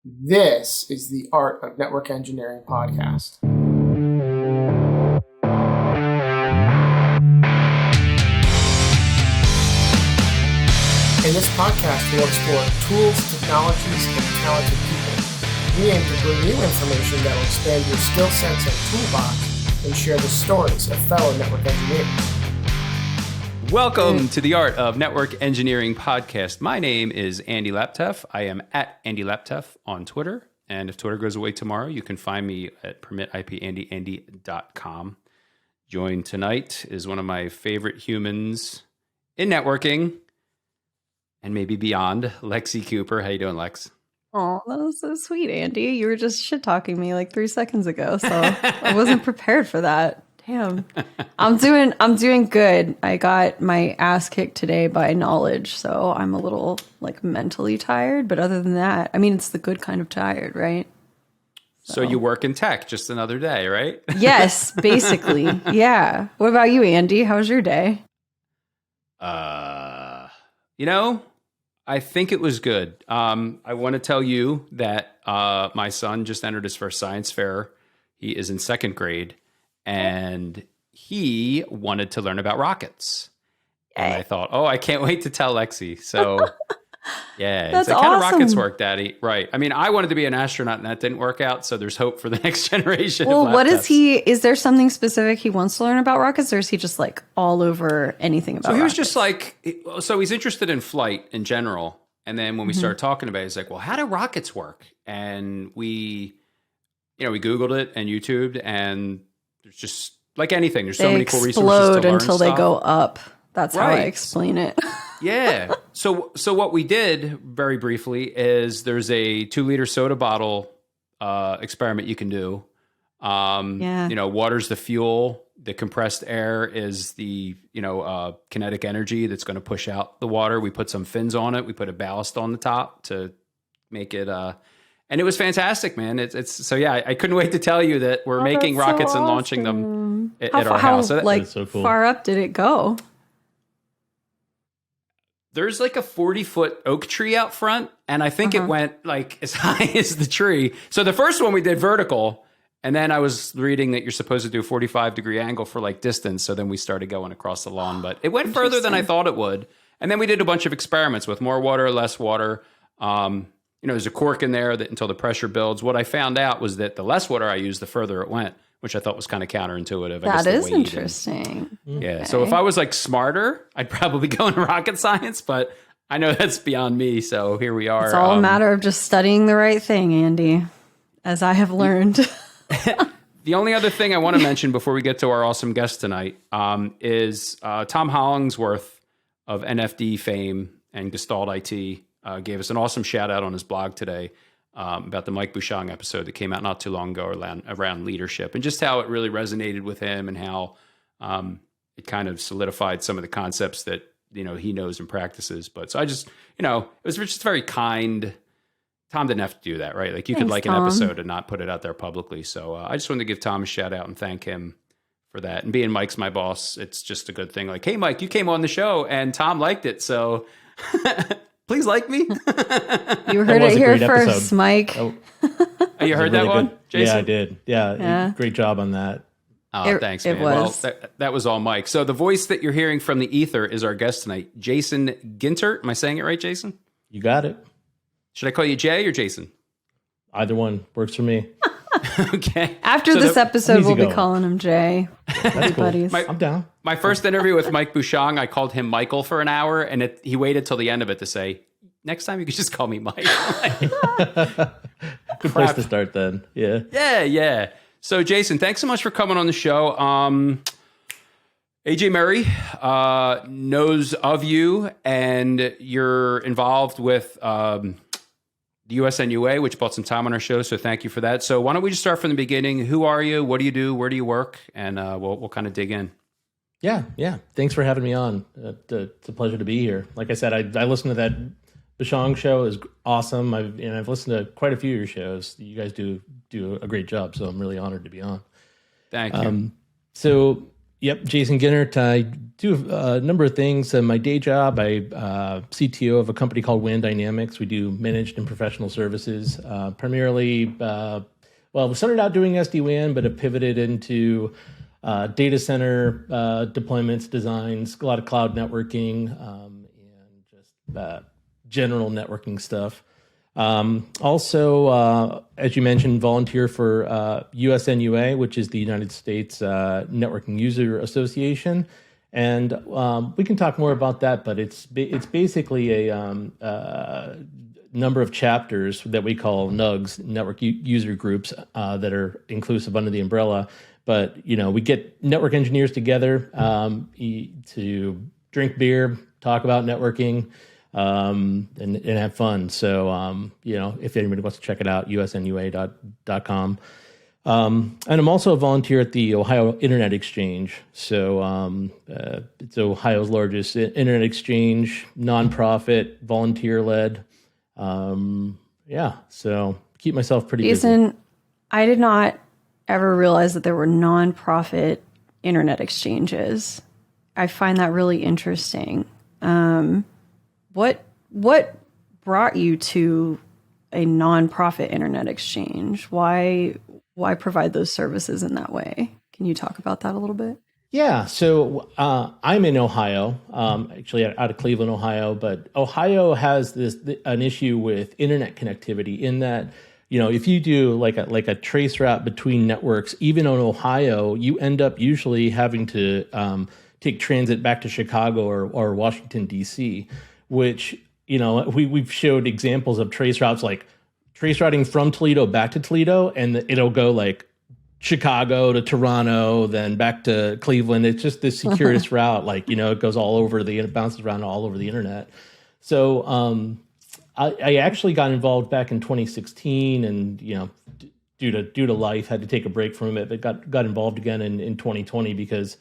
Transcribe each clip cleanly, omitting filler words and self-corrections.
This is the Art of Network Engineering podcast. In this podcast, we'll explore tools, technologies, and talented people. We aim to bring you information that will expand your skill sets and toolbox and share the stories of fellow network engineers. Welcome to the Art of Network Engineering podcast. My name is Andy Lapteff. I am at Andy Lapteff on Twitter. And if Twitter goes away tomorrow, you can find me at permitipandy.com. Joined tonight is one of my favorite humans in networking and maybe beyond, Lexie Cooper. How you doing, Lex? Oh, that was so sweet, Andy. You were just shit-talking me like 3 seconds ago, so I wasn't prepared for that. Damn. I'm doing good. I got my ass kicked today by knowledge, so I'm a little like mentally tired, but other than that, I mean, it's the good kind of tired, right? So you work in tech, just another day, right? Yes, basically. Yeah. What about you, Andy? How was your day? I think it was good. I want to tell you that my son just entered his first science fair. He is in second grade. And he wanted to learn about rockets. And I thought, I can't wait to tell Lexie. So, yeah. That's it's like, how do awesome. rockets work, Daddy? Right. I mean, I wanted to be an astronaut and that didn't work out. So there's hope for the next generation. Well, of what laptops. is there something specific he wants to learn about rockets, or is he just like all over anything about So he was rockets? just like, so he's interested in flight in general. And then when we started talking about it, he's like, well, how do rockets work? And we Googled it and YouTubed, and there's just like anything. There's so many cool resources to explode learn until stuff. they go up. That's how I Right. explain it. Yeah. So what we did very briefly is there's a 2-liter soda bottle experiment you can do. Water's the fuel. The compressed air is the kinetic energy that's going to push out the water. We put some fins on it. We put a ballast on the top to make it. And it was fantastic, man. I couldn't wait to tell you that we're making that's so rockets and launching them at our how house. So like so cool. far up did it go? There's like a 40-foot oak tree out front, and I think it went like as high as the tree. So the first one we did vertical, and then I was reading that you're supposed to do a 45-degree angle for like distance. So then we started going across the lawn, but it went further than I thought it would. And then we did a bunch of experiments with more water, less water. There's a cork in there that until the pressure builds. What I found out was that the less water I used, the further it went, which I thought was kind of counterintuitive. That is interesting. Yeah. Okay. So if I was like smarter, I'd probably go into rocket science, but I know that's beyond me. So here we are. It's all a matter of just studying the right thing, Andy, as I have learned. The only other thing I want to mention before we get to our awesome guest tonight is Tom Hollingsworth of NFD fame and Gestalt IT gave us an awesome shout out on his blog today about the Mike Bouchong episode that came out not too long ago around leadership, and just how it really resonated with him, and how it kind of solidified some of the concepts that he knows and practices. But so I just it was just very kind. Tom didn't have to do that, right? Like you could like an episode and not put it out there publicly. So I just wanted to give Tom a shout out and thank him for that. And being Mike's my boss, it's just a good thing. Like, hey, Mike, you came on the show and Tom liked it, so please like me. You heard it here first, episode. Mike. Oh, you heard really that one, good. Jason? Yeah, I did. Yeah, great job on that. Oh, thanks, man. was. Well, that was all Mike. So the voice that you're hearing from the ether is our guest tonight, Jason Gintert. Am I saying it right, Jason? You got it. Should I call you Jay or Jason? Either one works for me. Okay. After So this episode, easy we'll be going. calling him Jay. That's cool. Buddies. I'm down. My first interview with Mike Bouchong, I called him Michael for an hour, and he waited till the end of it to say, next time you could just call me Mike. Good place to start then. Yeah. Yeah. So, Jason, thanks so much for coming on the show. AJ Murray knows of you, and you're involved with the US NUA, which brought some time on our show, so thank you for that. So why don't we just start from the beginning? Who are you? What do you do? Where do you work? And we'll kind of dig in. Yeah. Thanks for having me on. It's a pleasure to be here. Like I said, I listened to that Bouchong show. Is awesome. I've listened to quite a few of your shows. You guys do a great job, so I'm really honored to be on. Thank you. So Yep, Jason Gintert. I do a number of things. My day job, I CTO of a company called WAN Dynamics. We do managed and professional services, primarily. We started out doing SD-WAN, but have pivoted into data center deployments, designs, a lot of cloud networking, and just general networking stuff. Also, as you mentioned, volunteer for US NUA, which is the United States Networking User Association. And we can talk more about that, but it's basically a number of chapters that we call NUGs, Network User Groups, that are inclusive under the umbrella. But, we get network engineers together to drink beer, talk about networking, and have fun. So, if anybody wants to check it out, usnua.com. And I'm also a volunteer at the Ohio Internet Exchange. So it's Ohio's largest internet exchange, nonprofit, volunteer-led. So keep myself pretty Jason, busy. I did not ever realize that there were nonprofit internet exchanges. I find that really interesting. What brought you to a nonprofit internet exchange? Why provide those services in that way? Can you talk about that a little bit? Yeah, so I'm in Ohio, actually out of Cleveland, Ohio. But Ohio has an issue with internet connectivity in that, if you do like a trace route between networks, even in Ohio, you end up usually having to take transit back to Chicago or Washington, D.C., which, we've showed examples of trace routes, like trace routing from Toledo back to Toledo, and it'll go like Chicago to Toronto, then back to Cleveland. It's just this circuitous route, it goes all over it bounces around all over the internet. So I actually got involved back in 2016, and due to life, had to take a break from it, but got involved again in 2020 because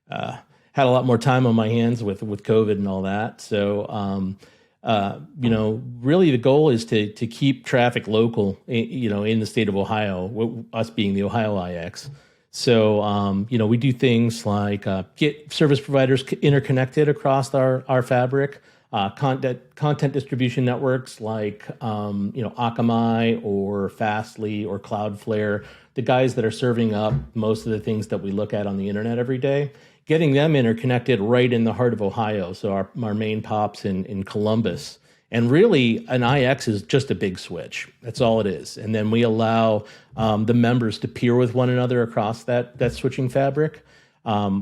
had a lot more time on my hands with COVID and all that. So really the goal is to keep traffic local, in the state of Ohio, us being the Ohio IX. So, we do things like get service providers interconnected across our fabric, content distribution networks like, Akamai or Fastly or Cloudflare, the guys that are serving up most of the things that we look at on the internet every day. Getting them interconnected right in the heart of Ohio. So our main POPs in Columbus. And really, an IX is just a big switch. That's all it is. And then we allow the members to peer with one another across that switching fabric.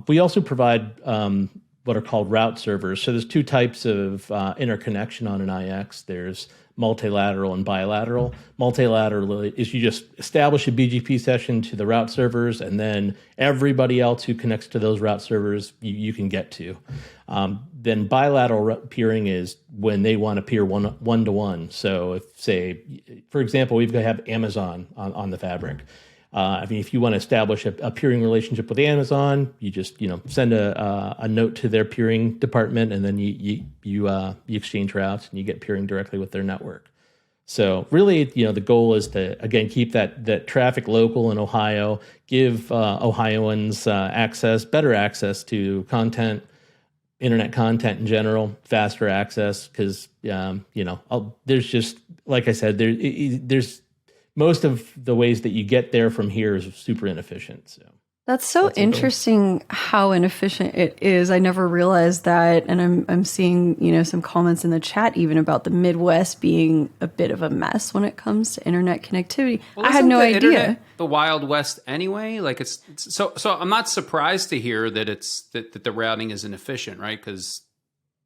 We also provide what are called route servers. So there's two types of interconnection on an IX. There's multilateral and bilateral. Multilateral is you just establish a BGP session to the route servers, and then everybody else who connects to those route servers you can get to. Then bilateral peering is when they want to peer one-to-one. So if, say, for example, we've got to have Amazon on the fabric. If you want to establish a peering relationship with Amazon, you just send a note to their peering department, and then you exchange routes and you get peering directly with their network. So really, the goal is to again keep that traffic local in Ohio, give Ohioans better access to content, internet content in general, faster access, because there's just, like I said, there's most of the ways that you get there from here is super inefficient. So that's so interesting how inefficient it is. I never realized that, and I'm seeing some comments in the chat even about the Midwest being a bit of a mess when it comes to internet connectivity. Well, I had no idea. Internet the Wild West anyway. Like it's so I'm not surprised to hear that that the routing is inefficient, right? Because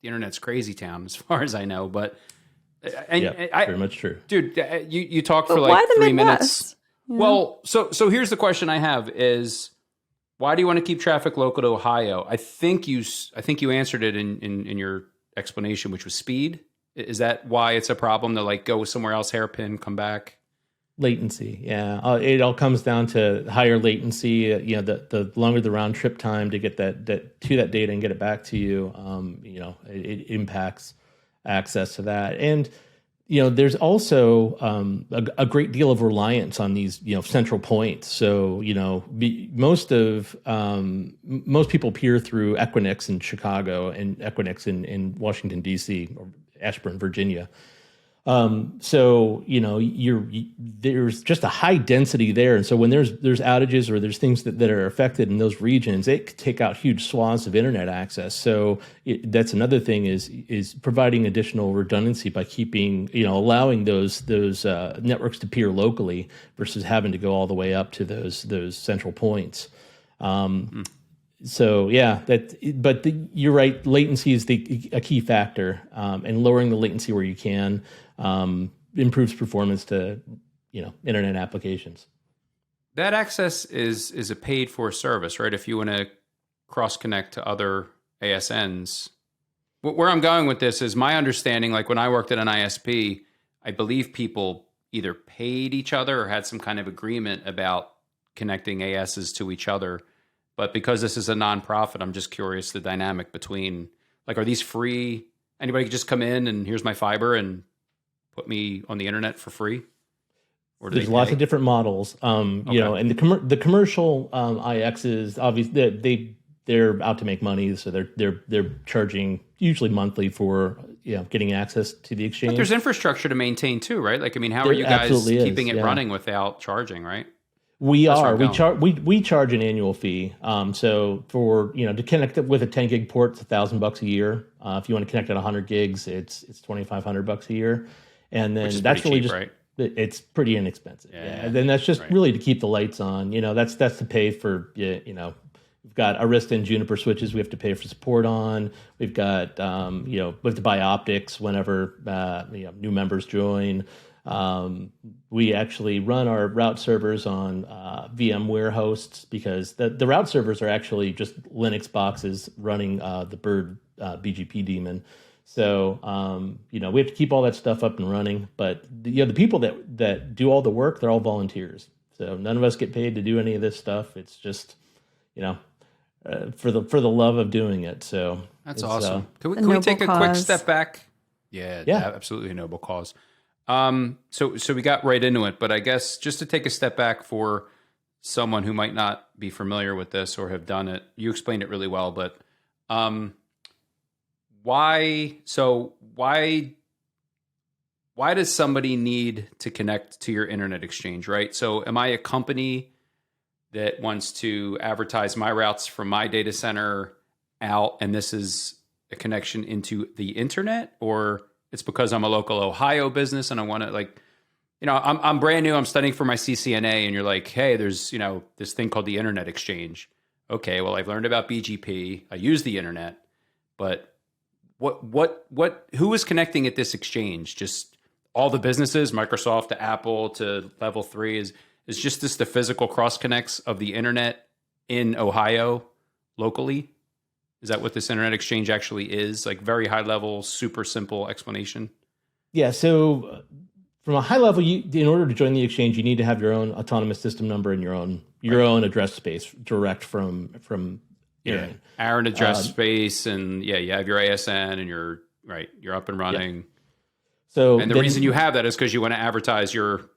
the internet's crazy town as far as I know, but. Very much true, dude. You talked for like 3 minutes. Yeah. Well, so here's the question I have: is why do you want to keep traffic local to Ohio? I think you answered it in your explanation, which was speed. Is that why it's a problem to like go somewhere else, hairpin, come back? Latency, yeah. It all comes down to higher latency. The longer the round trip time to get that data and get it back to you, it impacts access to that. And there's also a great deal of reliance on these, central points. So, most people peer through Equinix in Chicago and Equinix in Washington, D.C. or Ashburn, Virginia. So, there's just a high density there. And so when there's outages or there's things that are affected in those regions, it could take out huge swaths of internet access. So that's another thing is providing additional redundancy by keeping, allowing those networks to peer locally versus having to go all the way up to those central points. So yeah, you're right. Latency is a key factor, and lowering the latency where you can improves performance to internet applications. That access is a paid for service, right? If you want to cross connect to other ASNs, where I'm going with this is my understanding. Like when I worked at an ISP, I believe people either paid each other or had some kind of agreement about connecting ASs to each other. But because this is a nonprofit, I'm just curious the dynamic between, like, are these free? Anybody can just come in and here's my fiber and put me on the internet for free? Or there's lots of different models, and the commercial IXs, obviously they're out to make money, so they're charging usually monthly for getting access to the exchange. But there's infrastructure to maintain too, right? Like, I mean, how are you guys keeping it running without charging, right? We charge an annual fee. So for to connect it with a 10 gig port, it's $1,000 a year. If you want to connect at 100 gigs, it's $2,500 a year. And then that's really cheap, just right? It's pretty inexpensive. Yeah. And then that's just really to keep the lights on. That's to pay for we've got Arista and Juniper switches we have to pay for support on. We've got we have to buy optics whenever new members join. We actually run our route servers on VMware hosts because the route servers are actually just Linux boxes running the Bird BGP daemon. So we have to keep all that stuff up and running. But the people that do all the work, they're all volunteers. So none of us get paid to do any of this stuff. It's just for the love of doing it. So that's awesome. Can we take a quick step back? Yeah, absolutely a noble cause. So we got right into it, but I guess just to take a step back for someone who might not be familiar with this or have done it, you explained it really well, but why does somebody need to connect to your internet exchange, right? So am I a company that wants to advertise my routes from my data center out, and this is a connection into the internet, or it's because I'm a local Ohio business and I want to I'm brand new, I'm studying for my CCNA, and you're like, hey, there's, this thing called the internet exchange. Okay, well, I've learned about BGP. I use the internet, but who is connecting at this exchange? Just all the businesses, Microsoft to Apple to Level 3 is just this the physical cross connects of the internet in Ohio locally? Is that what this internet exchange actually is? Like very high level, super simple explanation? Yeah. So from a high level, in order to join the exchange, you need to have your own autonomous system number and your own address space direct from Aaron. Aaron address space, and you have your ASN and you're up and running. Yeah. So the reason you have that is because you want to advertise your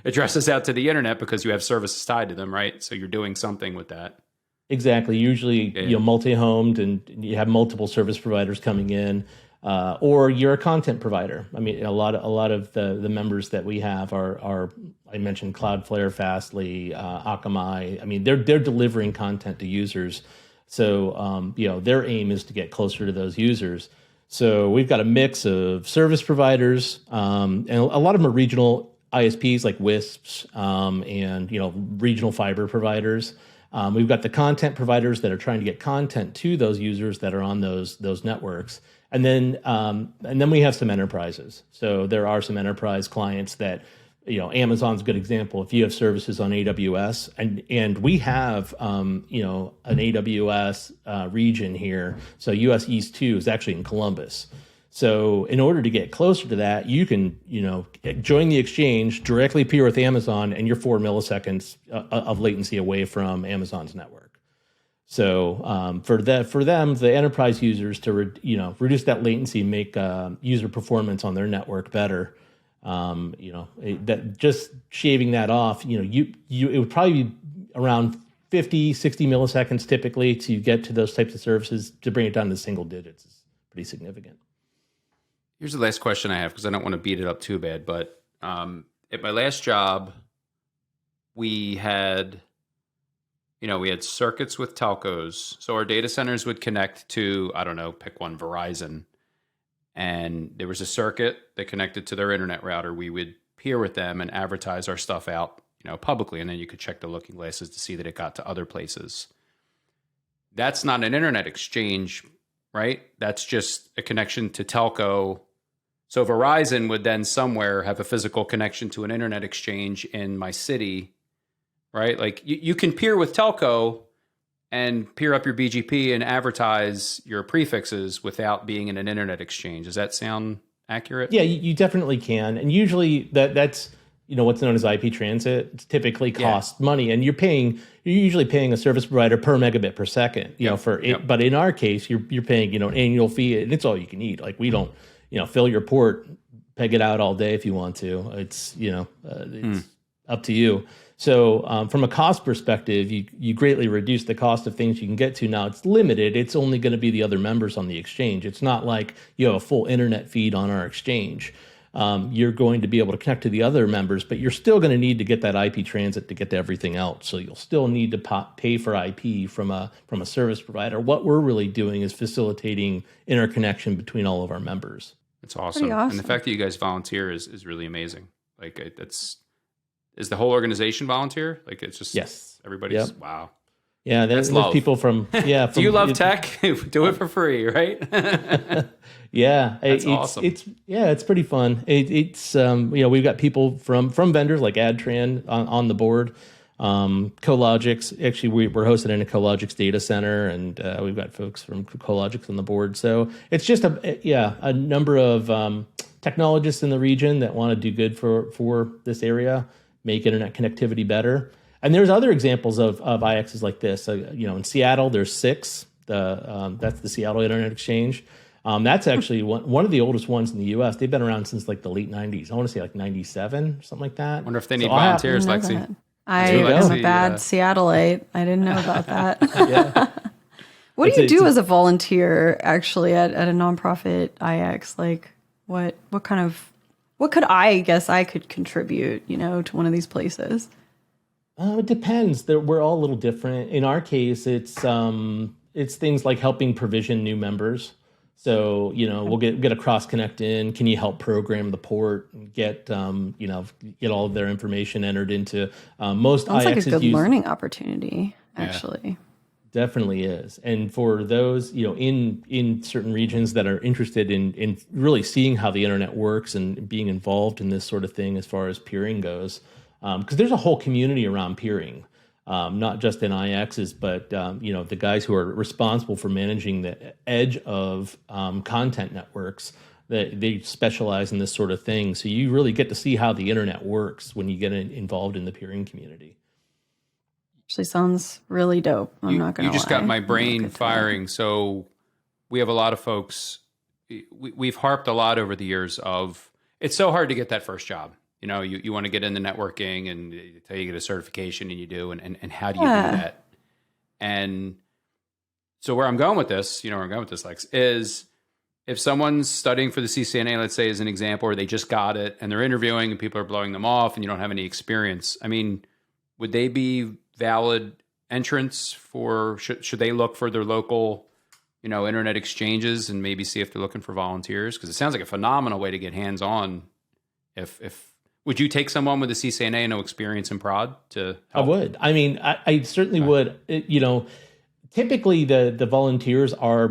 addresses out to the internet because you have services tied to them, right? So you're doing something with that. Exactly. Usually, multi-homed, and you have multiple service providers coming in, or you're a content provider. I mean, a lot of the members that we have are I mentioned Cloudflare, Fastly, Akamai. I mean, they're delivering content to users. So their aim is to get closer to those users. So we've got a mix of service providers, and a lot of them are regional ISPs like WISPs, and regional fiber providers. We've got the content providers that are trying to get content to those users that are on those networks, and then we have some enterprises. So there are some enterprise clients that, Amazon's a good example. If you have services on AWS, and we have an AWS region here, so US East 2 is actually in Columbus. So in order to get closer to that, you can, join the exchange, directly peer with Amazon, and you're 4 milliseconds of latency away from Amazon's network. So for them, the enterprise users to reduce that latency, make user performance on their network better. That just shaving that off, it would probably be around 50, 60 milliseconds typically to get to those types of services. To bring it down to single digits is pretty significant. Here's the last question I have, because I don't want to beat it up too bad. But at my last job, we had circuits with telcos. So our data centers would connect to, I don't know, pick one, Verizon. And there was a circuit that connected to their internet router. We would peer with them and advertise our stuff out, publicly. And then you could check the looking glasses to see that it got to other places. That's not an internet exchange, right? That's just a connection to telco. So Verizon would then somewhere have a physical connection to an internet exchange in my city, right? Like you can peer with telco and peer up your BGP and advertise your prefixes without being in an internet exchange. Does that sound accurate? Yeah, you definitely can. And usually that's what's known as IP transit. It's typically costs money, and you're usually paying a service provider per megabit per second. But in our case, you're paying an annual fee, and it's all you can eat. Like we don't fill your port, peg it out all day if you want to. It's it's up to you. So from a cost perspective, you greatly reduce the cost of things you can get to. Now it's limited. It's only going to be the other members on the exchange. It's not like you have a full internet feed on our exchange. You're going to be able to connect to the other members, but you're still going to need to get that IP transit to get to everything else. So you'll still need to pay for IP from a service provider. What we're really doing is facilitating interconnection between all of our members. That's awesome. And the fact that you guys volunteer is really amazing. Like is the whole organization volunteer? Like it's just everybody's wow. Yeah, there's people from Do you love tech? Do it for free, right? Yeah, it's awesome. It's pretty fun. It's we've got people from vendors like Adtran on the board. Cologix, actually we're hosted in a Cologix data center, and we've got folks from Cologix on the board. So it's just a number of technologists in the region that want to do good for this area, make internet connectivity better. And there's other examples of IXs like this. In Seattle, there's 6. That's the Seattle Internet Exchange. That's actually one of the oldest ones in the U.S. They've been around since like the late 90s. I want to say like 97, something like that. I wonder if they need volunteers, Lexie. I am a bad Seattleite. I didn't know about that. What do you do as a volunteer actually at a nonprofit IX? Like what could I could contribute, to one of these places? It depends. We're all a little different. In our case, it's things like helping provision new members. So, we'll get a cross connect in. Can you help program the port and get all of their information entered into most IXs? Sounds like a good learning opportunity, actually. Yeah, definitely is. And for those, in certain regions that are interested in really seeing how the internet works and being involved in this sort of thing as far as peering goes, because there's a whole community around peering. Not just in IXs, but the guys who are responsible for managing the edge of content networks, they specialize in this sort of thing. So you really get to see how the internet works when you get involved in the peering community. Actually sounds really dope. I'm not going to lie. You just got my brain firing. So we have a lot of folks, we've harped a lot over the years of, it's so hard to get that first job. You want to get into networking, and they tell you get a certification, and you do, and how do you do that? And so where I'm going with this, Lex, is if someone's studying for the CCNA, let's say as an example, or they just got it, and they're interviewing, and people are blowing them off, and you don't have any experience. I mean, would they be valid entrants for? Should they look for their local, internet exchanges and maybe see if they're looking for volunteers? Because it sounds like a phenomenal way to get hands on. If would you take someone with a CCNA and no experience in prod to help? I would. I mean, I certainly would. Typically the volunteers are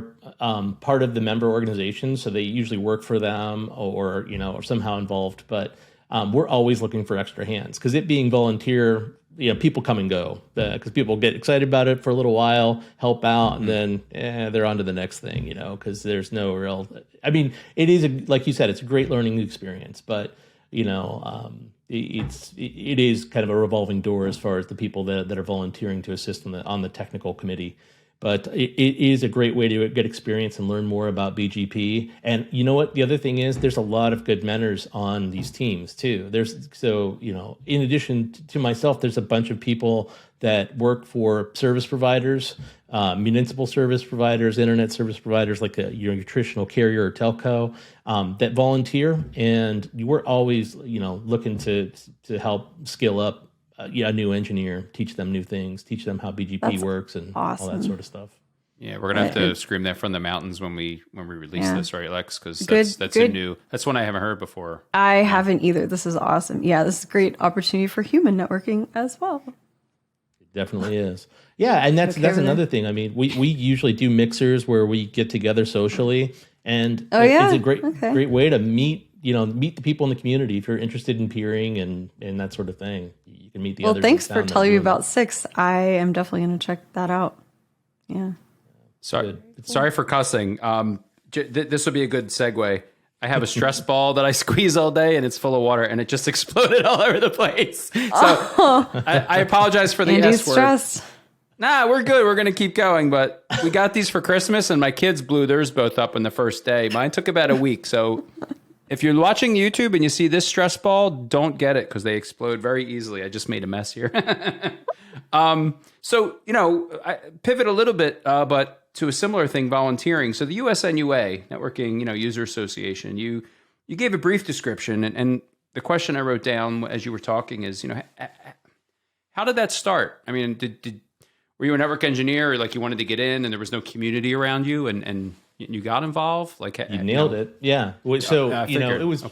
part of the member organization, so they usually work for them or somehow involved. But we're always looking for extra hands, because it being volunteer, people come and go, because people get excited about it for a little while, help out, and then they're on to the next thing, because there's no real. I mean, it is like you said, it's a great learning experience, but. It is kind of a revolving door as far as the people that are volunteering to assist on the technical committee. But it is a great way to get experience and learn more about BGP. And you know what? The other thing is there's a lot of good mentors on these teams too. In addition to myself, there's a bunch of people that work for service providers, municipal service providers, internet service providers, like your traditional carrier or telco, that volunteer. And we're always, looking to help skill up a new engineer, teach them new things, teach them how BGP works and awesome. all that sort of stuff. Yeah, we're gonna have to scream that from the mountains when we release this, right, Lex? Because that's one I haven't heard before. I haven't either. This is awesome. Yeah, this is a great opportunity for human networking as well. It definitely is. Yeah, and that's another thing. I mean, we usually do mixers where we get together socially, and it's a great way to meet the people in the community. If you're interested in peering and that sort of thing, you can meet the others. Well, thanks for telling me about 6. I am definitely going to check that out. Yeah. Sorry for cussing. This would be a good segue. I have a stress ball that I squeeze all day, and it's full of water, and it just exploded all over the place. So I apologize for the Andy's S word. stressed. Nah, we're good. We're going to keep going, but we got these for Christmas, and my kids blew theirs both up in the first day. Mine took about a week, so if you're watching YouTube and you see this stress ball, don't get it because they explode very easily. I just made a mess here. So, I pivot a little bit, but to a similar thing, volunteering. So the US NUA, Networking, User Association, you gave a brief description, and the question I wrote down as you were talking is, how did that start? I mean, were you a network engineer, or like you wanted to get in and there was no community around you and you got involved? Like you nailed it. Yeah. So, it was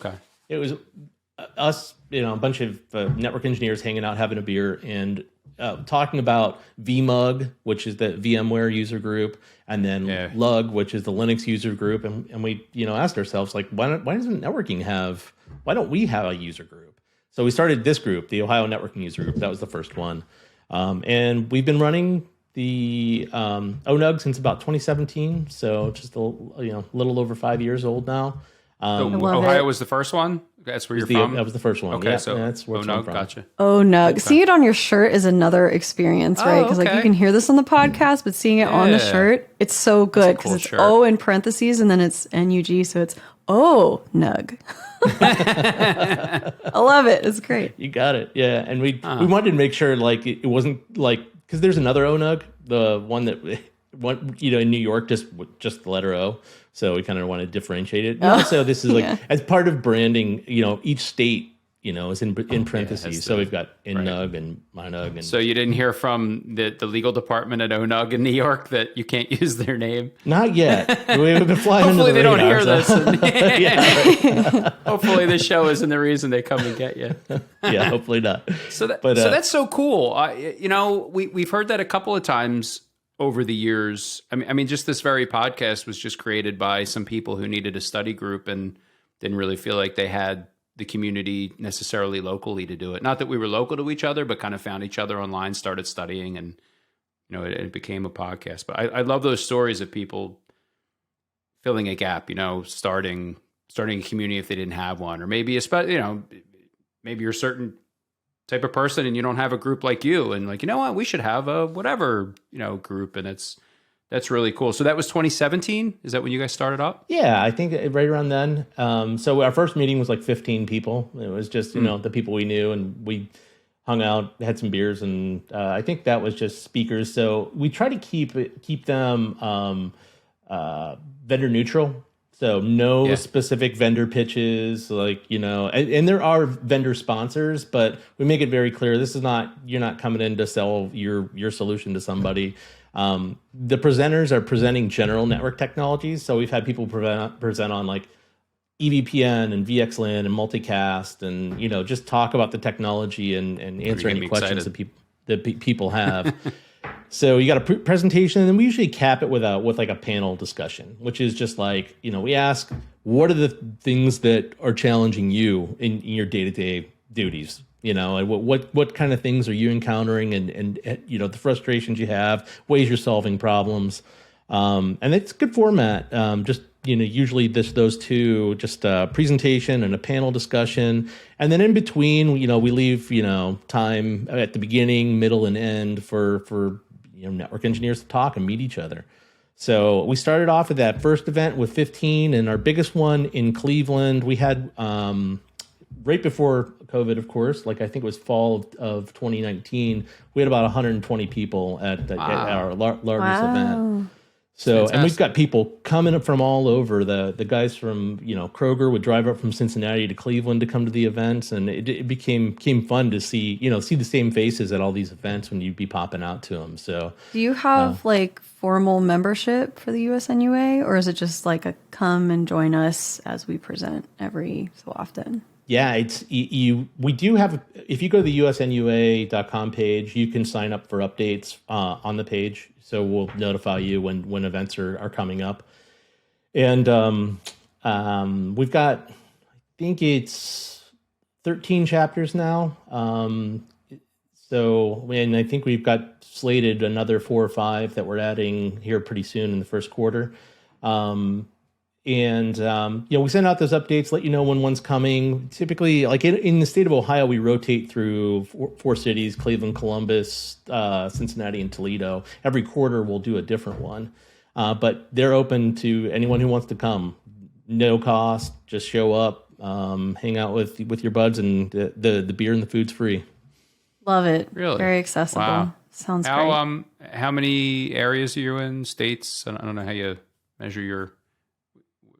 us, a bunch of network engineers hanging out, having a beer and talking about VMUG, which is the VMware user group, and then LUG, which is the Linux user group. And we, asked ourselves, like, why don't we have a user group? So we started this group, the Ohio Networking User Group. That was the first one. And we've been running the ONUG since about 2017, so just a little over 5 years old now. Ohio was the first one? That's where you're from? That was the first one. Okay, yeah, so that's where I'm from. Gotcha. ONUG. Okay. Seeing it on your shirt is another experience, right? Because you can hear this on the podcast, but seeing it on the shirt, it's so good because it's O in parentheses and then it's NUG, so it's ONUG. I love it. It's great. You got it. Yeah, and we wanted to make sure like it wasn't like, because there's another ONUG, the one that in New York, just the letter O. So we kind of want to differentiate it. So this is like as part of branding, each state, is in parentheses. So we've got NUG and MINUG. And so you didn't hear from the legal department at ONUG in New York that you can't use their name? Not yet. We've been flying Hopefully under the they radar, don't hear this. Hopefully this show isn't the reason they come and get you. Yeah, hopefully not. So that's so cool. We've heard that a couple of times over the years. I mean, just this very podcast was just created by some people who needed a study group and didn't really feel like they had the community necessarily locally to do it. Not that we were local to each other, but kind of found each other online, started studying, and it became a podcast. But I love those stories of people filling a gap. Starting a community if they didn't have one, or maybe maybe you're a certain type of person and you don't have a group like you, and like, we should have a whatever, group. And that's really cool. So that was 2017. Is that when you guys started up? Yeah, I think right around then. So our first meeting was like 15 people. It was just, the people we knew, and we hung out, had some beers, and I think that was just speakers. So we try to keep them vendor neutral. So no specific vendor pitches, and there are vendor sponsors, but we make it very clear you're not coming in to sell your solution to somebody. The presenters are presenting general network technologies. So we've had people present on like EVPN and VXLAN and multicast, and just talk about the technology and answer any questions that people have. So you got a presentation, and then we usually cap it with like a panel discussion, which is just like, we ask, what are the things that are challenging you in your day-to-day duties? And what kind of things are you encountering, and the frustrations you have, ways you're solving problems. And it's a good format. Usually those two, just a presentation and a panel discussion. And then in between, we leave, time at the beginning, middle, and end for network engineers to talk and meet each other. So we started off at that first event with 15, and our biggest one in Cleveland, we had right before COVID, of course, like I think it was fall of 2019, we had about 120 people at our largest event. So, fantastic. and we've got people coming up from all over. The guys from, Kroger would drive up from Cincinnati to Cleveland to come to the events. And it became fun to see the same faces at all these events when you'd be popping out to them. So Do you have like formal membership for the US NUA, or is it just like a come and join us as we present every so often? yeah, we do have, if you go to the usnua.com page, you can sign up for updates on the page. So we'll notify you when events are coming up. And we've got, I think it's 13 chapters now. And I think we've got slated another 4 or 5 that we're adding here pretty soon in the first quarter. We send out those updates, let you know when one's coming. Typically, like in the state of Ohio, we rotate through 4 cities: Cleveland, Columbus, Cincinnati, and Toledo. Every quarter, we'll do a different one. But they're open to anyone who wants to come. No cost, just show up, hang out with your buds, and the beer and the food's free. Love it. Really? Very accessible. Wow. Sounds great. How many areas are you in? States? I don't know how you measure your...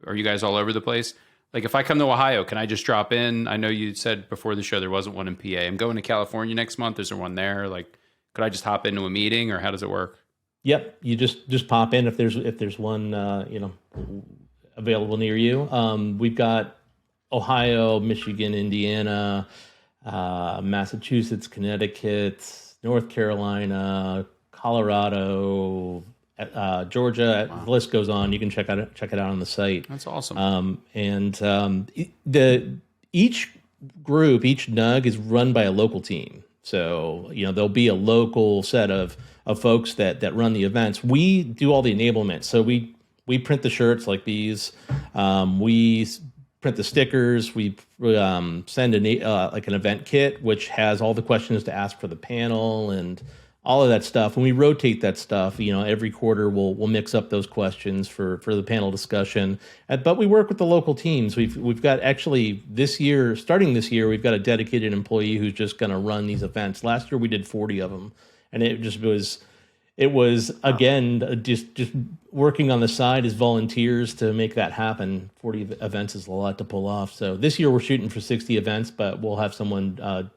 Are you guys all over the place? Like if I come to Ohio, can I just drop in? I know you said before the show there wasn't one in PA. I'm going to California next month. Is there one there? Like, could I just hop into a meeting, or how does it work? Yep, you just pop in if there's one available near you. We've got Ohio, Michigan, Indiana, Massachusetts, Connecticut, North Carolina, Colorado, Georgia. Wow. The list goes on. You can check it out on the site. That's awesome. Each group, each NUG is run by a local team. So there'll be a local set of folks that run the events. We do all the enablement. So we print the shirts like these. We print the stickers. We send an event kit which has all the questions to ask for the panel and all of that stuff. When we rotate that stuff, every quarter we'll mix up those questions for the panel discussion. But we work with the local teams. We've got actually starting this year, we've got a dedicated employee who's just going to run these events. Last year we did 40 of them, and it was again just working on the side as volunteers to make that happen. 40 events is a lot to pull off. So this year we're shooting for 60 events, but we'll have someone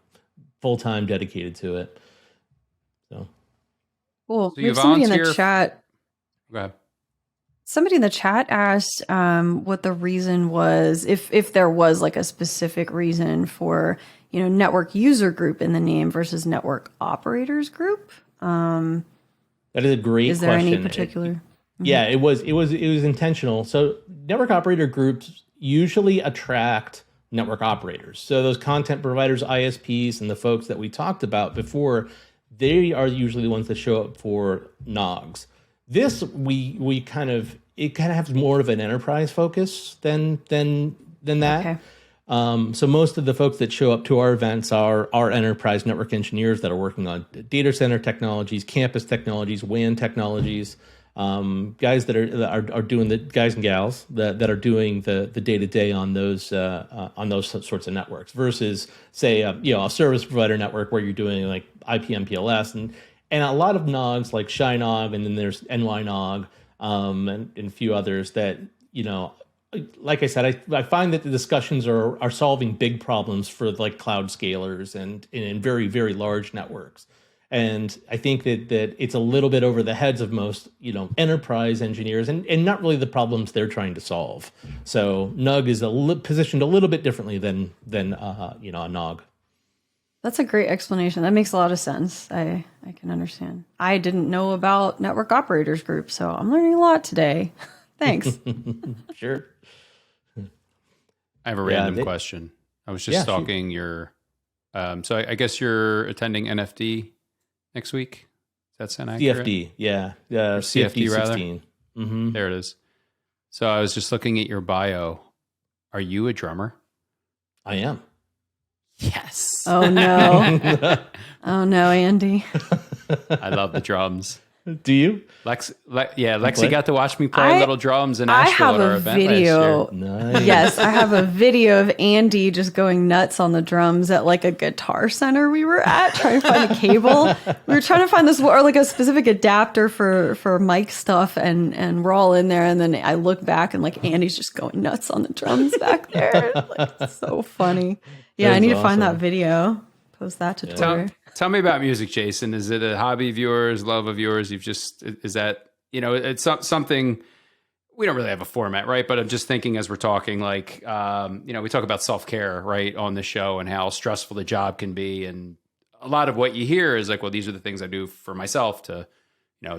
full-time dedicated to it. Cool. So We have somebody in the volunteer- chat. Go ahead. Somebody in the chat asked what the reason was, if there was like a specific reason for network user group in the name versus network operators group. That is a great question. Is there any particular? Yeah, it was intentional. So network operator groups usually attract network operators. So those content providers, ISPs, and the folks that we talked about before, they are usually the ones that show up for NOGs. This it kind of has more of an enterprise focus than that. Okay. So most of the folks that show up to our events are enterprise network engineers that are working on data center technologies, campus technologies, WAN technologies, guys that are doing the guys and gals that are doing the day-to-day on those sorts of networks versus say a service provider network where you're doing like IP MPLS and a lot of NOGs like ShyNOG, and then there's NYNOG and a few others that like I said, I find that the discussions are solving big problems for like cloud scalers and in very, very large networks. And I think that it's a little bit over the heads of most, enterprise engineers and not really the problems they're trying to solve. So NUG is positioned a little bit differently than a NOG. That's a great explanation. That makes a lot of sense. I can understand. I didn't know about network operators group, so I'm learning a lot today. Thanks. Sure. I have a random question. I was just stalking your... so I guess you're attending NFD next week? Does that sound accurate? CFD, yeah. Or CFD, rather? 16. Mm-hmm. There it is. So I was just looking at your bio. Are you a drummer? I am. Yes. Oh, no. Oh, no, Andy. I love the drums. Do you? Lexie got to watch me play little drums in Nashville at our event last year. Nice. Yes, I have a video of Andy just going nuts on the drums at like a guitar center we were at, trying to find a cable. We were trying to find this, or like a specific adapter for mic stuff, and we're all in there. And then I look back and like Andy's just going nuts on the drums back there. Like, it's so funny. Yeah, I need to find that video. Post that to Twitter. Tell me about music, Jason. Is it a hobby of yours, love of yours? Is that, it's something, we don't really have a format, right? But I'm just thinking as we're talking, like, we talk about self-care, right, on the show and how stressful the job can be. And a lot of what you hear is like, well, these are the things I do for myself to,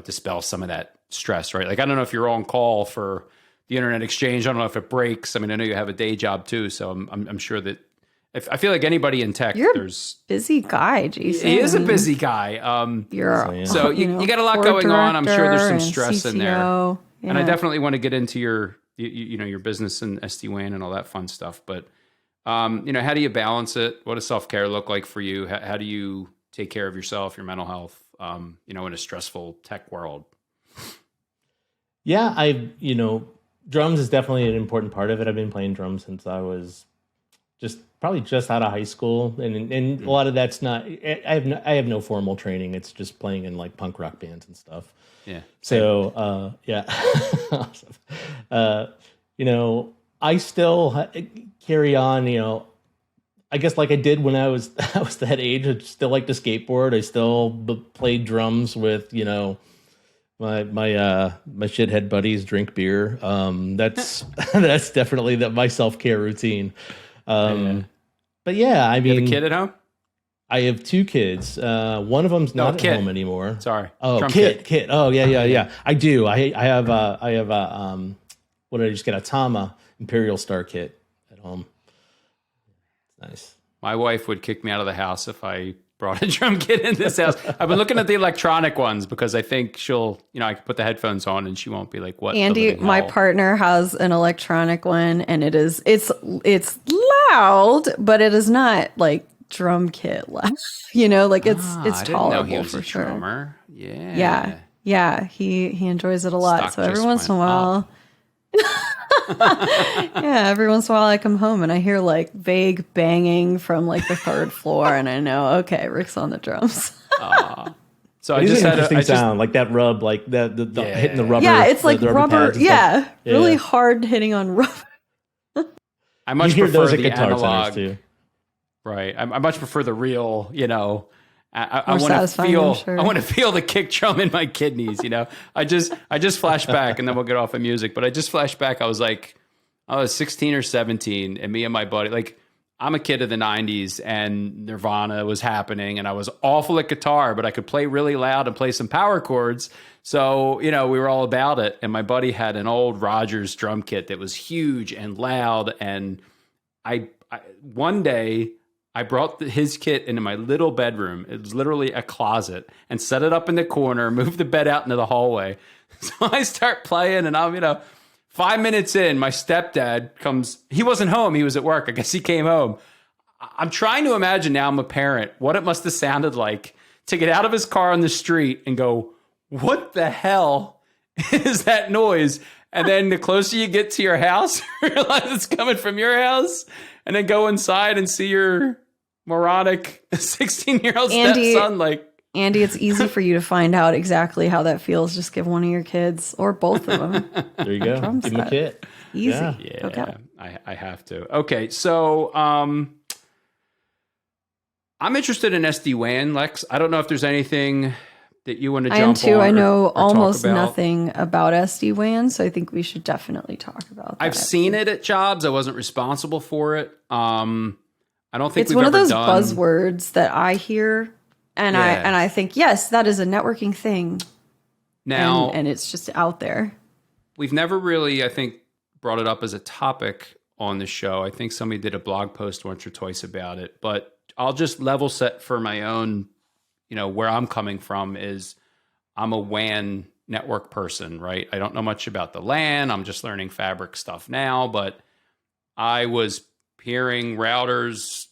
dispel some of that stress, right? Like, I don't know if you're on call for the internet exchange. I don't know if it breaks. I mean, I know you have a day job too. So I'm sure that, I feel like anybody in tech, there's busy guy, Jason. He is a busy guy. So you got a lot going on. I'm sure there's some stress in there. Yeah. And I definitely want to get into your business and SD-WAN and all that fun stuff. But, how do you balance it? What does self-care look like for you? How do you take care of yourself, your mental health, in a stressful tech world? Yeah, drums is definitely an important part of it. I've been playing drums since I was probably just out of high school, and a lot of that's not. I have no formal training. It's just playing in like punk rock bands and stuff. Yeah. So yeah, awesome. I still carry on. I guess like I did when I was that age. I still like to skateboard. I still played drums with my shithead buddies. Drink beer. That's definitely my self-care routine. But yeah, I mean, you have a kid at home? I have two kids. One of them's not at home anymore. Sorry. Oh, kid. Oh, yeah. I do. I have what did I just get? A Tama Imperial Star kit at home. Nice. My wife would kick me out of the house if I brought a drum kit in this house. I've been looking at the electronic ones because I think she'll, I can put the headphones on and she won't be like, what? Andy, my partner has an electronic one, and it's loud, but it is not like drum kit loud. Like it's tolerable for sure. Drummer. Yeah. Yeah. He enjoys it a lot. So every once in a while, every once in a while I come home and I hear like vague banging from like the third floor, and I know, okay, Rick's on the drums. So I just had an interesting sound, like that rub, like the hitting the rubber. Yeah, it's like rubber. Yeah, really hard hitting on rubber. I much prefer the analog too. Right, I much prefer the real. I want to feel the kick drum in my kidneys. I just flash back, and then we'll get off of music. But I just flash back. I was 16 or 17, and me and my buddy, like, I'm a kid of the 90s, and Nirvana was happening, and I was awful at guitar, but I could play really loud and play some power chords. So, we were all about it. And my buddy had an old Rogers drum kit that was huge and loud. And one day I brought his kit into my little bedroom. It was literally a closet, and set it up in the corner, moved the bed out into the hallway. So I start playing, and I'm, 5 minutes in, my stepdad comes. He wasn't home. He was at work. I guess he came home. I'm trying to imagine now, I'm a parent, what it must have sounded like to get out of his car on the street and go, what the hell is that noise? And then the closer you get to your house, realize it's coming from your house, and then go inside and see your moronic 16-year-old stepson. Like, Andy, it's easy for you to find out exactly how that feels. Just give one of your kids or both of them. There you go. Give them a kit. Easy. Yeah. Okay. I have to. Okay. So, I'm interested in SD-WAN, Lex. I don't know if there's anything that you want to jump on. I am too. I know or almost nothing about SD-WAN, so I think we should definitely talk about that. I've seen it at jobs. I wasn't responsible for it. I don't think it's one of those buzzwords that I hear. And I think, yes, that is a networking thing. Now, and it's just out there. We've never really, I think, brought it up as a topic on the show. I think somebody did a blog post once or twice about it, but I'll just level set for my own, where I'm coming from is I'm a WAN network person, right? I don't know much about the LAN. I'm just learning fabric stuff now, but I was peering routers,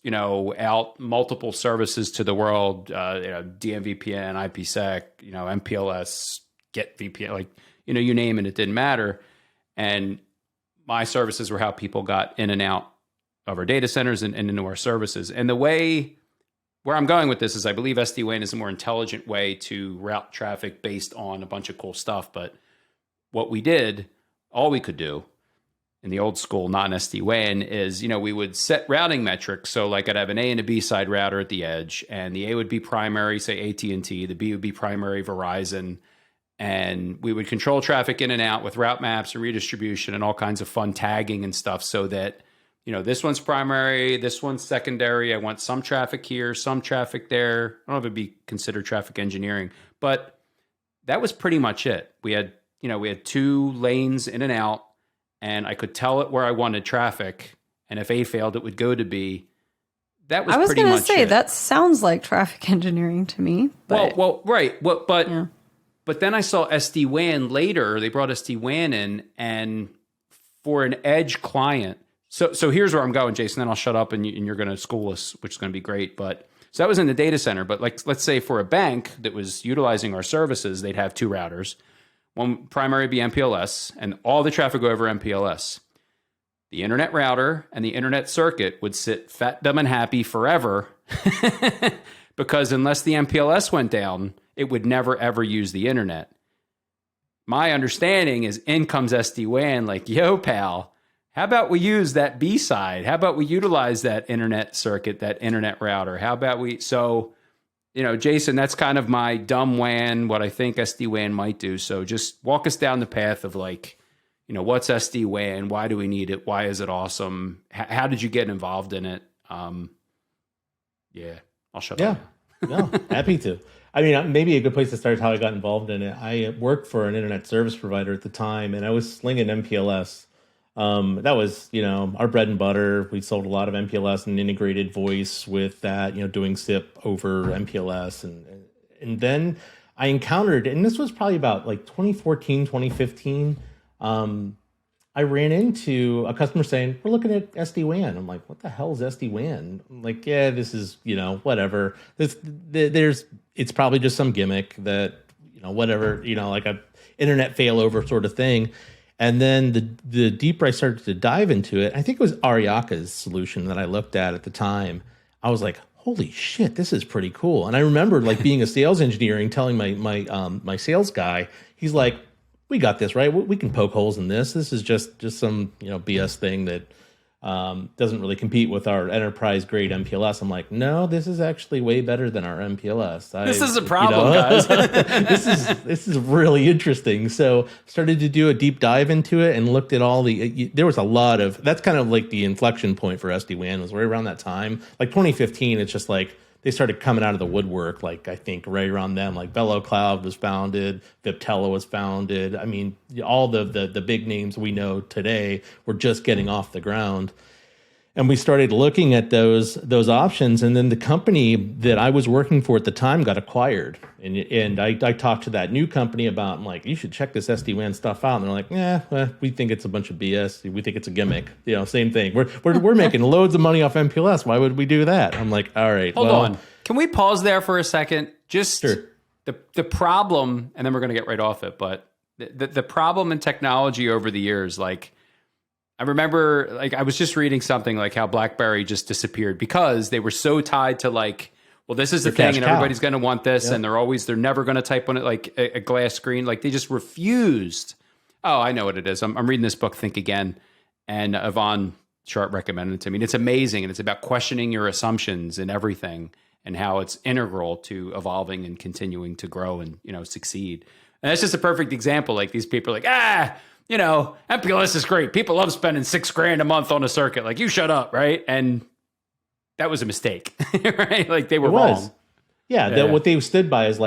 out multiple services to the world, DMVPN, IPsec, MPLS, get VPN, like, you name it didn't matter. And my services were how people got in and out of our data centers and into our services. And where I'm going with this is I believe SD-WAN is a more intelligent way to route traffic based on a bunch of cool stuff. But what we did, all we could do in the old school non-SD-WAN is, we would set routing metrics. So like I'd have an A and a B side router at the edge, and the A would be primary, say AT&T, the B would be primary Verizon, and we would control traffic in and out with route maps and redistribution and all kinds of fun tagging and stuff so that, this one's primary, this one's secondary. I want some traffic here, some traffic there. I don't know if it'd be considered traffic engineering, but that was pretty much it. We had 2 lanes in and out, and I could tell it where I wanted traffic. And if A failed, it would go to B. That was pretty much it. I was going to say, that sounds like traffic engineering to me. But, well, right. But then I saw SD-WAN later. They brought SD-WAN in, and for an edge client. So here's where I'm going, Jason, then I'll shut up and you're going to school us, which is going to be great. So that was in the data center. But let's say for a bank that was utilizing our services, they'd have 2 routers. One primary would be MPLS, and all the traffic go over MPLS. The internet router and the internet circuit would sit fat, dumb, and happy forever because unless the MPLS went down, it would never, ever use the internet. My understanding is in comes SD-WAN like, yo, pal, how about we use that B side? How about we utilize that internet circuit, that internet router? How about Jason, that's kind of my dumb WAN, what I think SD-WAN might do. So just walk us down the path of what's SD-WAN? Why do we need it? Why is it awesome? How did you get involved in it? I'll shut up. No, happy to. I mean, maybe a good place to start is how I got involved in it. I worked for an internet service provider at the time, and I was slinging MPLS. That was, our bread and butter. We sold a lot of MPLS and integrated voice with that, doing SIP over MPLS. And then I encountered, and this was probably about 2014, 2015. I ran into a customer saying, we're looking at SD-WAN. I'm like, what the hell is SD-WAN? I'm like, yeah, this is, whatever. It's probably just some gimmick that, whatever, like a internet failover sort of thing. And then the deeper I started to dive into it, I think it was Ariaka's solution that I looked at the time. I was like, holy shit, this is pretty cool. And I remember being a sales engineer and telling my sales guy, he's like, we got this, right? We can poke holes in this. This is just some BS thing that doesn't really compete with our enterprise grade MPLS. I'm like, no, this is actually way better than our MPLS. This is a problem, guys. This is really interesting. So started to do a deep dive into it and looked at all there was a lot of, that's kind of the inflection point for SD-WAN was right around that time. 2015, it's just they started coming out of the woodwork, I think right around then, Bellow Cloud was founded, Viptela was founded. I mean, all the big names we know today were just getting off the ground. And we started looking at those options. And then the company that I was working for at the time got acquired. And I talked to that new company about, you should check this SD-WAN stuff out. And they're like, well, we think it's a bunch of BS. We think it's a gimmick. Same thing. We're making loads of money off MPLS. Why would we do that? I'm like, all right. Hold on. Can we pause there for a second? Just sure. The problem, and then we're going to get right off it. But the problem in technology over the years, I remember, I was just reading something how BlackBerry just disappeared because they were so tied to well, this is the thing, and everybody's going to want this, yep. And they're never going to type on it a glass screen. They just refused. Oh, I know what it is. I'm reading this book, Think Again, and Yvonne Sharp recommended it to me. And it's amazing, and it's about questioning your assumptions and everything, and how it's integral to evolving and continuing to grow and succeed. And that's just a perfect example. These people are MPLS is great. People love spending $6,000 a month on a circuit. You shut up, right? And that was a mistake, right? They were wrong. Yeah. What they stood by is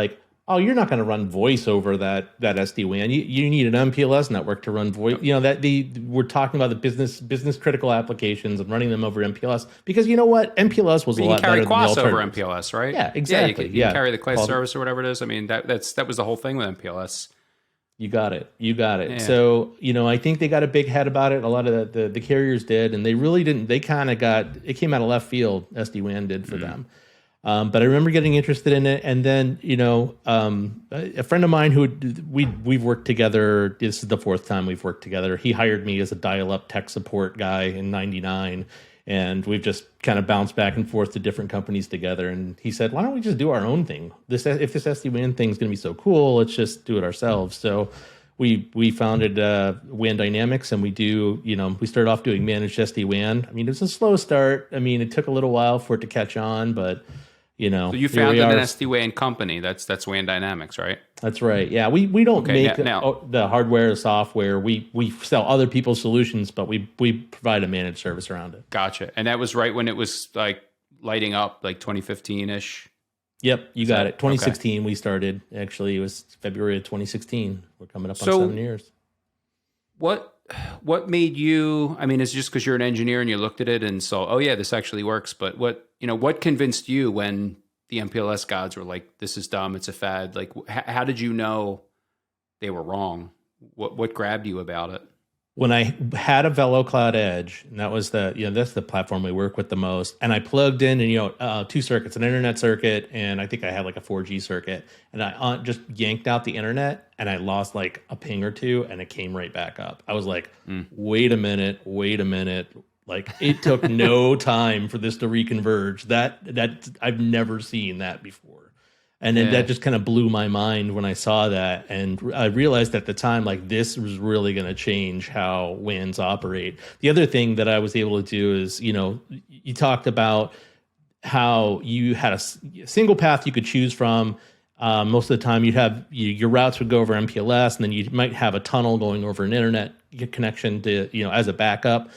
oh, you're not going to run voice over that SD-WAN. You need an MPLS network to run voice. We're talking about the business critical applications and running them over MPLS because you know what? MPLS was a lot better than the alternatives. You can carry Quas over MPLS, right? Yeah, exactly. You can carry the class service or whatever it is. I mean, that was the whole thing with MPLS. You got it. Yeah. So, I think they got a big head about it. A lot of the carriers did, and they really didn't. They kind of it came out of left field, SD-WAN did for them. But I remember getting interested in it, and then a friend of mine who we've worked together. This is the fourth time we've worked together. He hired me as a dial-up tech support guy in '99, and we've just kind of bounced back and forth to different companies together. And he said, "Why don't we just do our own thing? If this SD-WAN thing is going to be so cool, let's just do it ourselves." So we founded WAN Dynamics, and we started off doing managed SD-WAN. I mean, it was a slow start. I mean, it took a little while for it to catch on, but so you founded an SD-WAN company. That's WAN Dynamics, right? That's right. Yeah, we don't make the hardware or software. We sell other people's solutions, but we provide a managed service around it. Gotcha. And that was right when it was like lighting up, like 2015-ish? Yep, you got it. 2016 we started. Actually, it was February of 2016. We're coming up on 7 years. What made you, I mean, is it just because you're an engineer and you looked at it and saw, oh yeah, this actually works, but what convinced you when the MPLS gods were like, this is dumb, it's a fad? Like, how did you know they were wrong? What grabbed you about it? When I had a Velo Cloud Edge, and that was that's the platform we work with the most, and I plugged in and two circuits, an internet circuit, and I think I had like a 4G circuit, and I just yanked out the internet, and I lost like a ping or two, and it came right back up. I was like, wait a minute. Like, it took no time for this to reconverge. That I've never seen that before. And then that just kind of blew my mind when I saw that. And I realized at the time, like, this was really going to change how WANs operate. The other thing that I was able to do is, you talked about how you had a single path you could choose from. Most of the time you'd have your routes would go over MPLS, and then you might have a tunnel going over an internet connection to, as a backup.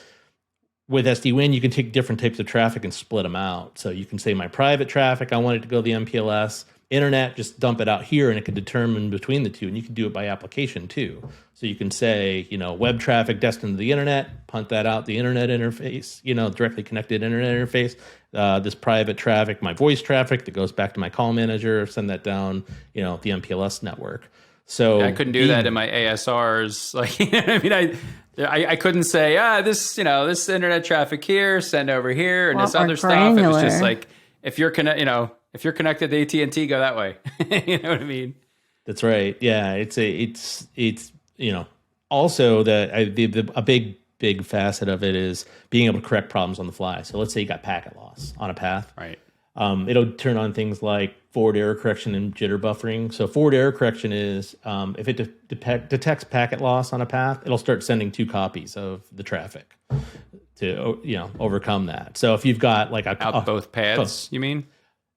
With SD-WAN, you can take different types of traffic and split them out. So you can say my private traffic, I want it to go to the MPLS. Internet, just dump it out here, and it can determine between the two. And you can do it by application too. So you can say, web traffic destined to the internet, punt that out the internet interface, directly connected internet interface. This private traffic, my voice traffic that goes back to my call manager, send that down, the MPLS network. So I couldn't do that in my ASRs. Like, I couldn't say, this internet traffic here, send over here, and this other stuff. It was just like, if you're connected to AT&T, go that way. You know what I mean? That's right. Yeah, it's also a big facet of it is being able to correct problems on the fly. So let's say you got packet loss on a path. Right. It'll turn on things like forward error correction and jitter buffering. So forward error correction is if it detects packet loss on a path, it'll start sending 2 copies of the traffic to overcome that. So if you've got like out both paths, you mean?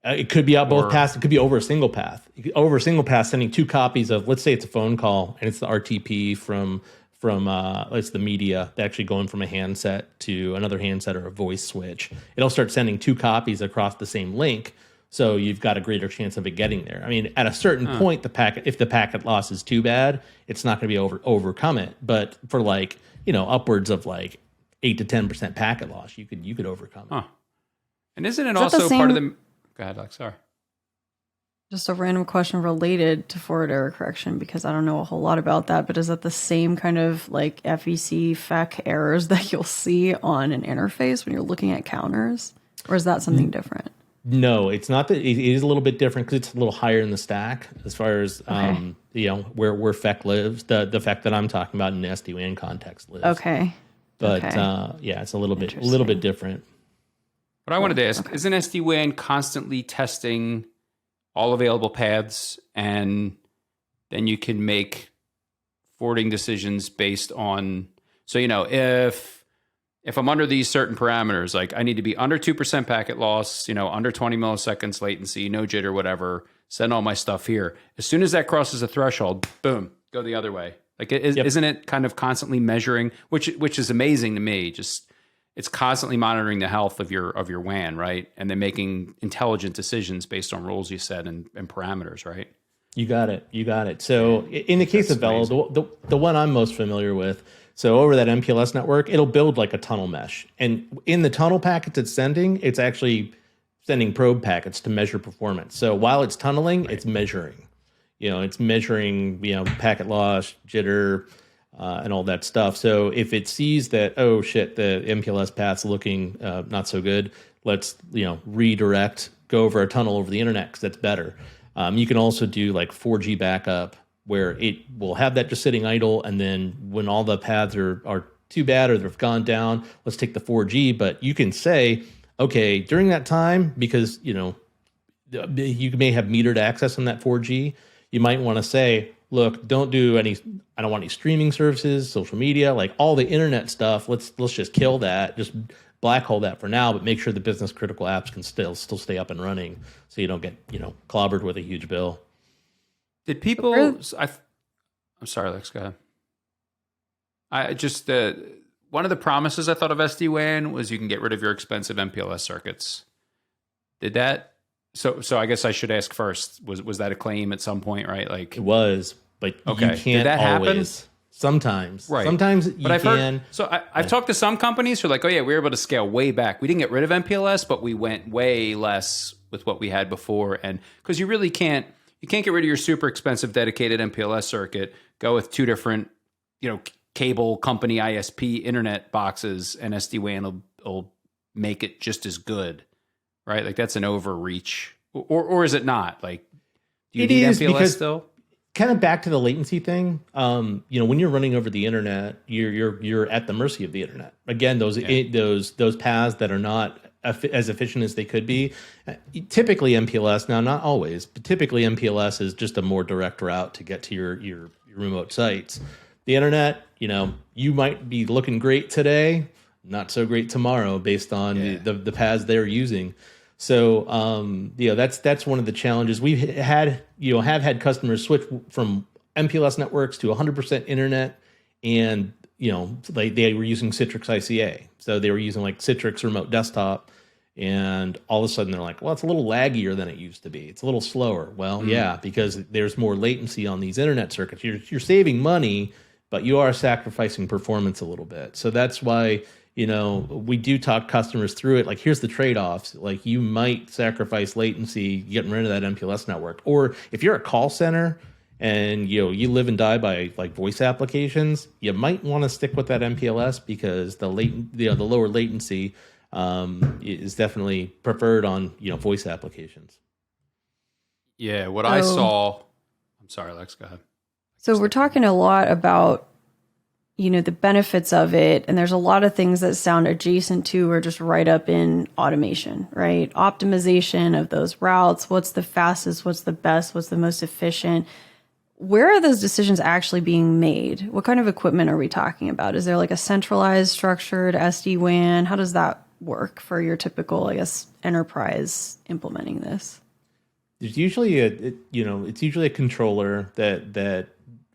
It could be out both paths. It could be over a single path. Over a single path, sending 2 copies of, let's say it's a phone call and it's the RTP from it's the media actually going from a handset to another handset or a voice switch. It'll start sending 2 copies across the same link, so you've got a greater chance of it getting there. I mean, at a certain point, if the packet loss is too bad, it's not going to be overcome it. But for like upwards of like 8 to 10% packet loss, you could overcome it. Huh. And isn't it also part of the? Go ahead, Alex. Sorry. Just a random question related to forward error correction, because I don't know a whole lot about that, but is that the same kind of like FEC errors that you'll see on an interface when you're looking at counters? Or is that something different? No, it's not. That it is a little bit different because it's a little higher in the stack as far as where FEC lives. The FEC that I'm talking about in the SD-WAN context lives. Okay. But it's a little bit different. What I wanted to ask, isn't SD-WAN constantly testing all available paths, and then you can make forwarding decisions based on, so if I'm under these certain parameters, like I need to be under 2% packet loss, under 20 milliseconds latency, no jitter, whatever, send all my stuff here. As soon as that crosses a threshold, boom, go the other way. Like, isn't it kind of constantly measuring, which is amazing to me, just it's constantly monitoring the health of your WAN, right? And then making intelligent decisions based on rules you set and parameters, right? You got it. So in the case of Velo, the one I'm most familiar with, so over that MPLS network, it'll build like a tunnel mesh. And in the tunnel packets it's sending, it's actually sending probe packets to measure performance. So while it's tunneling, it's measuring. It's measuring, packet loss, jitter, and all that stuff. So if it sees that, oh shit, the MPLS path's looking not so good, let's redirect go over a tunnel over the internet because that's better. You can also do like 4G backup where it will have that just sitting idle. And then when all the paths are too bad or they've gone down, let's take the 4G. But you can say, okay, during that time, because, you may have metered access on that 4G, you might want to say, look, I don't want any streaming services, social media, like all the internet stuff. Let's just kill that. Just black hole that for now, but make sure the business critical apps can still stay up and running so you don't get, clobbered with a huge bill. Did people, I'm sorry, Lex, go ahead. I just, one of the promises I thought of SD-WAN was you can get rid of your expensive MPLS circuits. Did that? So I guess I should ask first, was that a claim at some point, right? Like it was, but okay. You can't Did that always. Happen? Sometimes. Right. Sometimes you but I've can. I've talked to some companies who are like, oh yeah, we were able to scale way back. We didn't get rid of MPLS, but we went way less with what we had before. And because you really can't get rid of your super expensive dedicated MPLS circuit, go with two different, cable company ISP internet boxes, and SD-WAN will make it just as good. Right? Like that's an overreach. Or is it not? Like, do you need MPLS still? Kind of back to the latency thing. When you're running over the internet, you're at the mercy of the internet. Again, those paths that are not as efficient as they could be. Typically MPLS, now not always, but typically MPLS is just a more direct route to get to your remote sites. The internet, you might be looking great today, not so great tomorrow based on the paths they're using. So, that's one of the challenges we've had. Have had customers switch from MPLS networks to 100% internet, and they were using Citrix ICA, so they were using like Citrix Remote Desktop, and all of a sudden they're like, well, it's a little laggier than it used to be. It's a little slower. Well, yeah, because there's more latency on these internet circuits. You're saving money, but you are sacrificing performance a little bit. So that's why. We do talk customers through it. Like, here's the trade-offs. Like, you might sacrifice latency getting rid of that MPLS network. Or if you're a call center and, you live and die by like voice applications, you might want to stick with that MPLS because the lower latency is definitely preferred on, voice applications. Yeah. What I saw, I'm sorry, Lex, go ahead. So we're talking a lot about the benefits of it. And there's a lot of things that sound adjacent to or just right up in automation, right? Optimization of those routes. What's the fastest? What's the best? What's the most efficient? Where are those decisions actually being made? What kind of equipment are we talking about? Is there like a centralized, structured SD-WAN? How does that work for your typical, enterprise implementing this? There's usually it's usually a controller that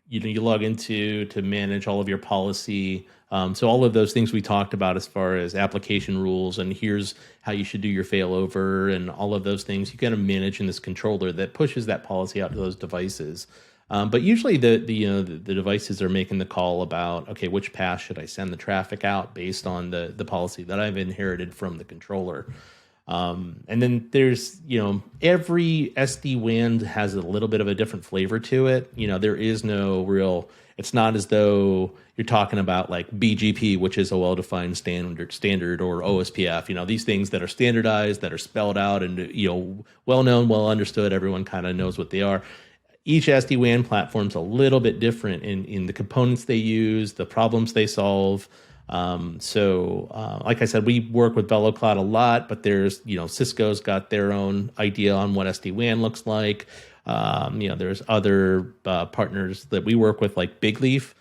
you log into to manage all of your policy. So all of those things we talked about as far as application rules and here's how you should do your failover and all of those things you kind of manage in this controller that pushes that policy out to those devices. But usually the devices are making the call about, okay, which path should I send the traffic out based on the policy that I've inherited from the controller. And then there's, every SD-WAN has a little bit of a different flavor to it. There is no real, it's not as though you're talking about like BGP, which is a well-defined standard or OSPF, these things that are standardized, that are spelled out and, well-known, well understood. Everyone kind of knows what they are. Each SD-WAN platform's a little bit different in the components they use, the problems they solve. Like I said, we work with VeloCloud a lot, but there's, Cisco's got their own idea on what SD-WAN looks like. There's other partners that we work with like Big Leaf.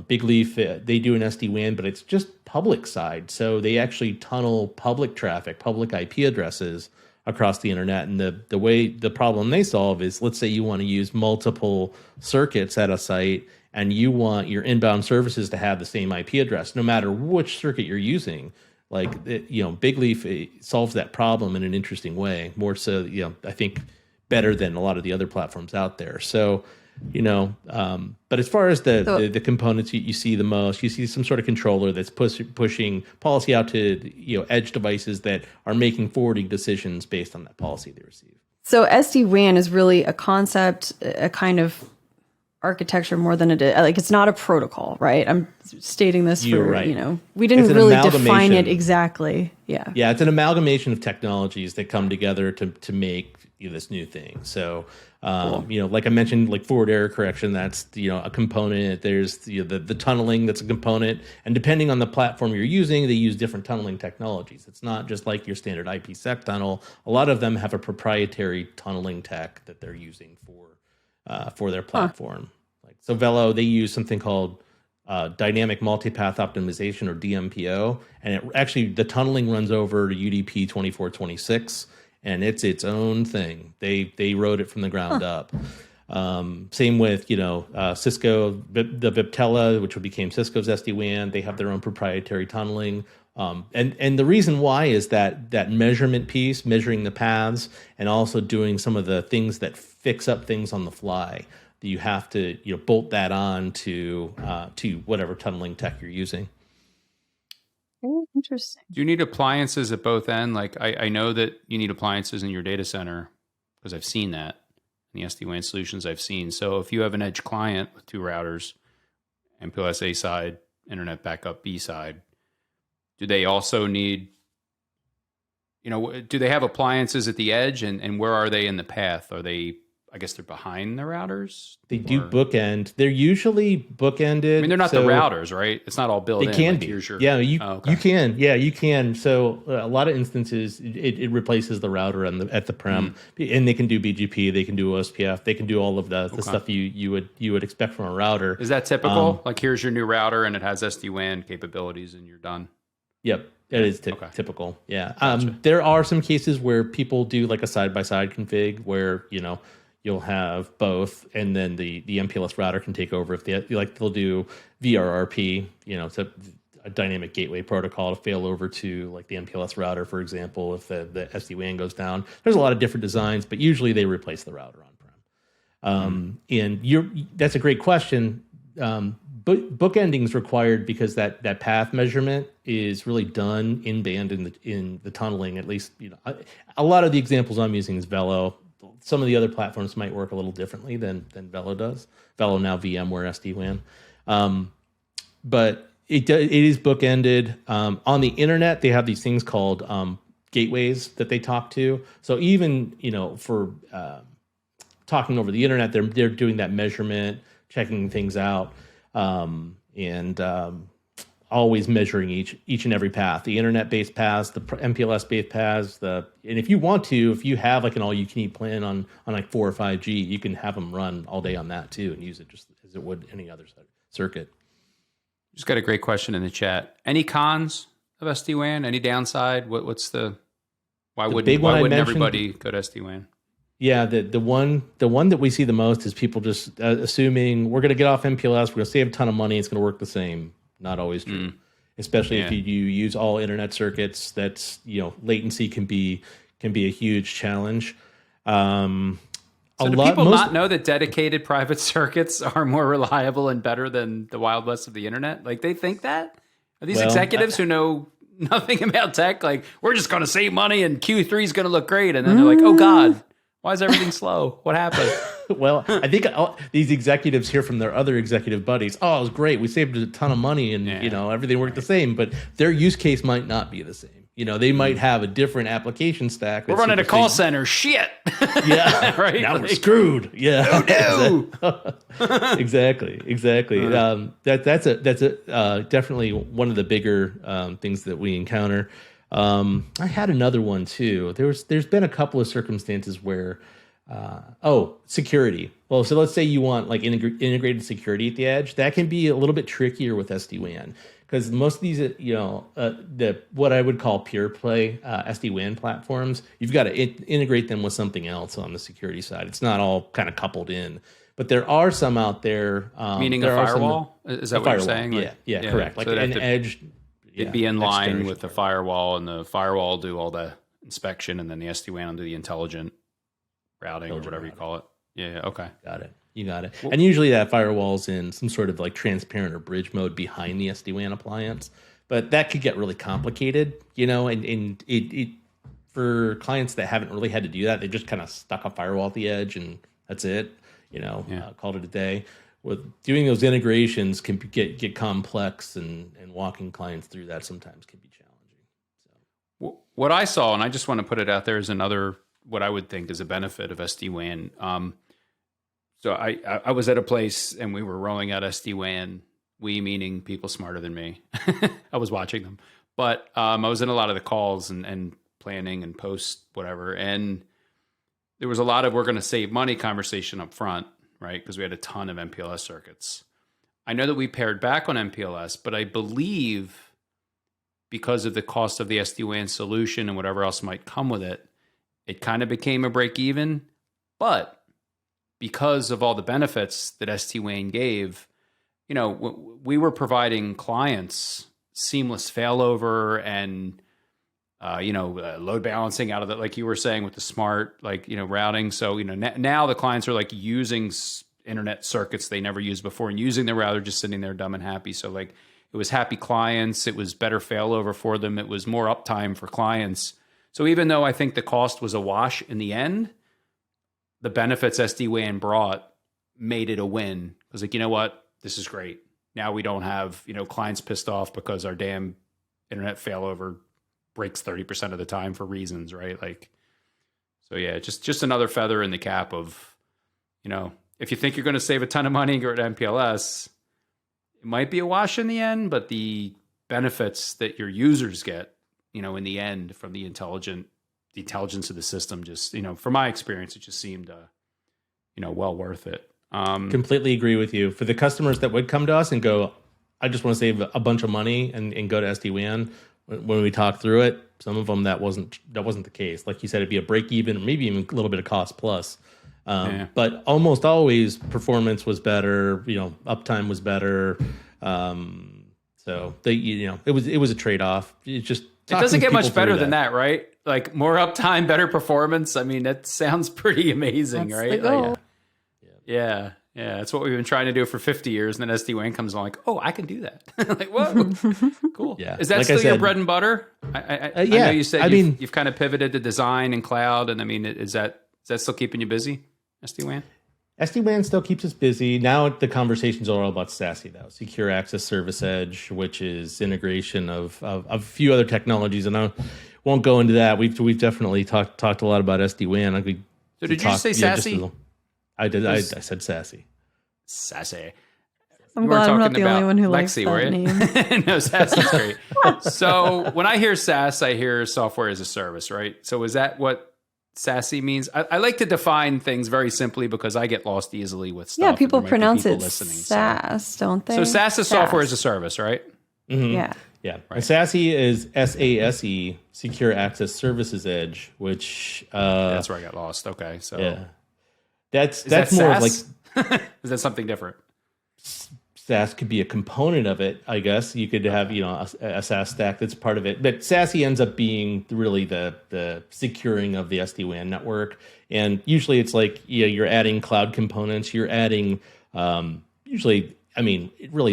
Big Leaf, they do an SD-WAN, but it's just public side. So they actually tunnel public traffic, public IP addresses across the internet. And the problem they solve is, let's say you want to use multiple circuits at a site and you want your inbound services to have the same IP address, no matter which circuit you're using. Like, Big Leaf solves that problem in an interesting way, more so, I think better than a lot of the other platforms out there. So, but as far as the components you see the most, you see some sort of controller that's pushing policy out to, edge devices that are making forwarding decisions based on that policy they receive. So SD-WAN is really a concept, a kind of architecture more than it is. Like, it's not a protocol, right? I'm stating this You're for, right. we didn't really define it amalgamation. exactly. Yeah. Yeah, it's an amalgamation of technologies that come together to make this new thing. So, like I mentioned, like forward error correction, that's a component. There's the tunneling, that's a component, and depending on the platform you're using, they use different tunneling technologies. It's not just like your standard IPsec tunnel. A lot of them have a proprietary tunneling tech that they're using for their platform. Like so, Velo, they use something called dynamic multipath optimization, or DMPO, and the tunneling runs over UDP 2426, and it's its own thing. They wrote it from the ground up. Same with Cisco, the Viptela, which became Cisco's SD-WAN. They have their own proprietary tunneling. And the reason why is that measurement piece, measuring the paths, and also doing some of the things that fix up things on the fly. You have to bolt that on to whatever tunneling tech you're using. Very interesting. Do you need appliances at both ends? Like I know that you need appliances in your data center because I've seen that in the SD-WAN solutions I've seen. So if you have an edge client with 2 routers, MPLS A side, internet backup B side, do they also need, do they have appliances at the edge, and where are they in the path? Are they, I guess they're behind the routers? They do bookend. They're usually bookended. I mean, they're not the routers, right? It's not all built in. They can like, be. Yeah, you can. Yeah, you can. So a lot of instances, it replaces the router at the prem, and they can do BGP, they can do OSPF, they can do all of the stuff you would expect from a router. Is that typical? Like, here's your new router, and it has SD-WAN capabilities, and you're done. Yep. That is typical. Yeah. Gotcha. There are some cases where people do like a side-by-side config where, you'll have both, and then the MPLS router can take over if they'll do VRRP, it's a dynamic gateway protocol to fail over to like the MPLS router, for example, if the SD-WAN goes down. There's a lot of different designs, but usually they replace the router on-prem. And that's a great question. Bookending is required because that path measurement is really done in band in the tunneling. At least a lot of the examples I'm using is Velo. Some of the other platforms might work a little differently than Velo does. Velo now VMware SD-WAN, but it is bookended. On the internet, they have these things called gateways that they talk to. So even for talking over the internet, they're doing that measurement, checking things out. And always measuring each and every path, the internet-based paths, the MPLS-based paths, and if you have like an all-you-can-eat plan on like 4 or 5G, you can have them run all day on that too and use it just as it would any other circuit. Just got a great question in the chat. Any cons of SD-WAN? Any downside? What's why wouldn't everybody go to SD-WAN? Yeah, the one that we see the most is people just assuming we're going to get off MPLS, we're going to save a ton of money, it's going to work the same. Not always true, especially if you use all internet circuits. That's latency can be a huge challenge. So do people not know that dedicated private circuits are more reliable and better than the Wild West of the internet? Like, they think that? Are these executives who know nothing about tech? Like, we're just going to save money and Q3 is going to look great, and then they're like, oh God, why is everything slow? What happened? Well, I think these executives hear from their other executive buddies, oh, it was great. We saved a ton of money and, everything worked the same. But their use case might not be the same. They might have a different application stack. We're running a call center. Shit. Yeah. Right? Now we're screwed. Yeah. Oh, no. Exactly. That's definitely one of the bigger things that we encounter. I had another one too. There's been a couple of circumstances where, security. Well, so let's say you want like integrated security at the edge. That can be a little bit trickier with SD-WAN because most of these, what I would call pure play SD-WAN platforms, you've got to integrate them with something else on the security side. It's not all kind of coupled in. But there are some out there. Meaning a firewall? Is that what you're saying? Yeah, correct. Like an edge. It'd be in line with the firewall, and the firewall will do all the inspection, and then the SD-WAN will do the intelligent routing or whatever you call it. Yeah, okay. Got it. You got it. And usually that firewall's in some sort of like transparent or bridge mode behind the SD-WAN appliance. But that could get really complicated, and it for clients that haven't really had to do that, they just kind of stuck a firewall at the edge and that's it, called it a day. with doing those integrations can get complex, and walking clients through that sometimes can be challenging. So what I saw, and I just want to put it out there, is another what I would think is a benefit of SD-WAN. So I was at a place and we were rolling out SD-WAN. We meaning people smarter than me. I was watching them, but I was in a lot of the calls and planning and post whatever, and there was a lot of we're going to save money conversation up front, right? Because we had a ton of MPLS circuits. I know that we pared back on MPLS, but I believe because of the cost of the SD-WAN solution and whatever else might come with it, it kind of became a break even. But because of all the benefits that SD-WAN gave, we were providing clients seamless failover and load balancing out of that, like you were saying with the smart, routing. So, now the clients are using internet circuits they never used before and using the router, just sitting there dumb and happy. So it was happy clients. It was better failover for them. It was more uptime for clients. So even though I think the cost was a wash in the end, the benefits SD-WAN brought made it a win. I was like, you know what? This is great. Now we don't have, clients pissed off because our damn internet failover breaks 30% of the time for reasons, right? So yeah, just another feather in the cap of, if you think you're going to save a ton of money and get rid of MPLS, it might be a wash in the end, but the benefits that your users get, in the end from the intelligence of the system, just, from my experience, it just seemed, well worth it. Completely agree with you. For the customers that would come to us and go, I just want to save a bunch of money and go to SD-WAN, when we talk through it, some of them that wasn't the case. Like you said, it'd be a break even, maybe even a little bit of cost plus. But almost always performance was better, uptime was better. So it was a trade-off. It doesn't get much better than that, right? Like more uptime, better performance. I mean, that sounds pretty amazing, That's right? the goal. Yeah. That's what we've been trying to do for 50 years. And then SD-WAN comes along oh, I can do that. Whoa, cool. Yeah. Is that still your bread and butter? I know you said you've kind of pivoted to design and cloud. And I mean, is that still keeping you busy, SD-WAN? SD-WAN still keeps us busy. Now the conversations are all about SASE, though. Secure Access Service Edge, which is integration of a few other technologies. And I won't go into that. We've definitely talked a lot about SD-WAN. So did you say SASE? I did. I said SASE. SASE. I'm glad I'm not the only one who likes Lexie, that name. No, SASE is great. So when I hear SaaS, I hear software as a service, right? So is that what SASE means? I like to define things very simply because I get lost easily with stuff. Yeah, people pronounce it listening, SaaS, don't they? So SaaS is software as a service, right? Mm-hmm. Yeah. Yeah. Right. And SASE is SASE, Secure Access Services Edge, which that's where I got lost. Okay. So yeah. That's that more of is that something different? SaaS could be a component of it, I guess. You could have, a SaaS stack that's part of it. But SASE ends up being really the securing of the SD-WAN network. And usually it's you're adding cloud components. You're adding, really,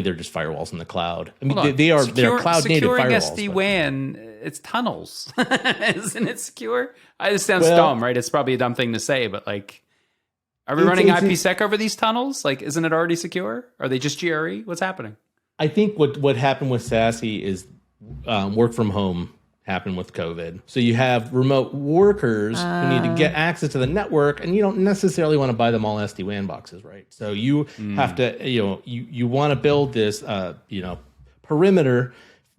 they're just firewalls in the cloud. I mean, they're cloud native firewalls. Securing SD-WAN, it's tunnels. Isn't it secure? It sounds dumb, right? It's probably a dumb thing to say, but are we running IPsec over these tunnels? Isn't it already secure? Are they just GRE? What's happening? I think what happened with SASE is work from home happened with COVID. So you have remote workers who need to get access to the network, and you don't necessarily want to buy them all SD-WAN boxes, right? So you have to, you want to build this, perimeter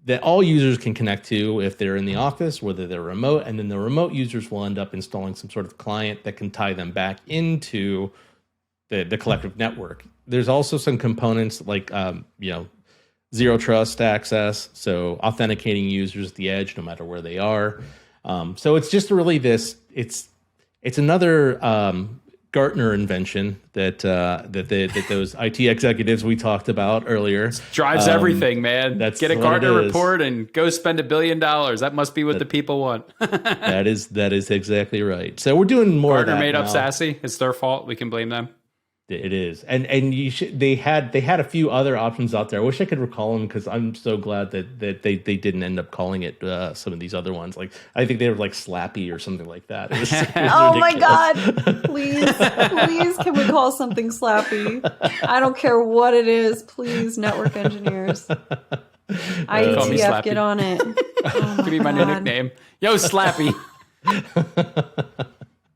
that all users can connect to if they're in the office, whether they're remote, and then the remote users will end up installing some sort of client that can tie them back into the collective network. There's also some components like, zero trust access, so authenticating users at the edge no matter where they are. So it's just really it's another Gartner invention that those IT executives we talked about earlier. Drives everything, man. Get a Gartner report and go spend $1 billion. That must be what the people want. that is exactly right. So we're doing more. Gartner of that made now. up SASE. It's their fault. We can blame them. It is, and they had a few other options out there. I wish I could recall them because I'm so glad that they didn't end up calling it some of these other ones. Like I think they were like Slappy or something like that. It was Oh my God! Please, can we call something Slappy? I don't care what it is. Please, network engineers, IETF, get on it. Oh Could be my new nickname. Yo, Slappy.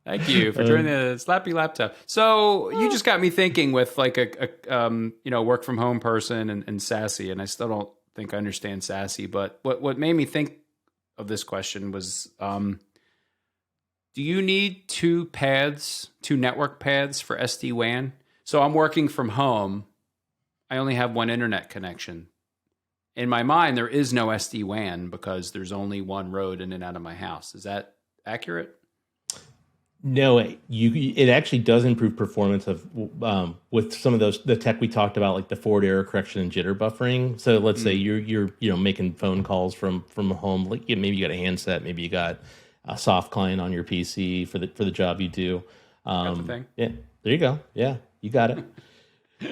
Thank you for joining the Slappy Laptop. So you just got me thinking with like a work from home person and SASE, and I still don't think I understand SASE. But what made me think of this question was, do you need two network paths for SD-WAN? So I'm working from home. I only have one internet connection. In my mind, there is no SD-WAN because there's only one road in and out of my house. Is that accurate? No, it actually does improve performance of with some of the tech we talked about, like the forward error correction and jitter buffering. So let's say you're making phone calls from home, like maybe you got a handset, maybe you got a soft client on your PC for the job you do. Got the thing. Yeah, there you go. Yeah, you got it.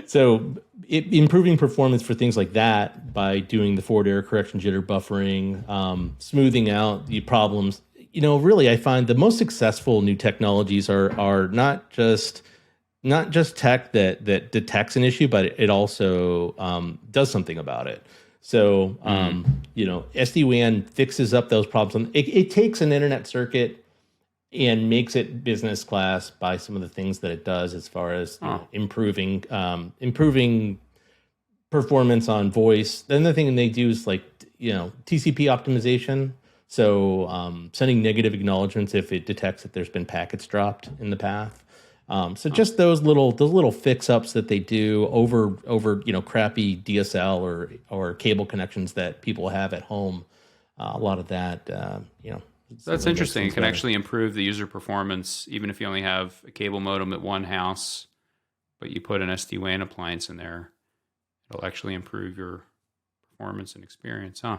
So improving performance for things like that by doing the forward error correction, jitter buffering, smoothing out the problems. Really, I find the most successful new technologies are not just tech that detects an issue, but it also does something about it. So, SD-WAN fixes up those problems. It takes an internet circuit and makes it business class by some of the things that it does as far as improving performance on voice. Then the thing they do is like TCP optimization. So sending negative acknowledgments if it detects that there's been packets dropped in the path. So just those little fix ups that they do over crappy DSL or cable connections that people have at home. A lot of that, That's interesting. It can actually improve the user performance even if you only have a cable modem at one house, but you put an SD-WAN appliance in there. It'll actually improve your performance and experience, huh?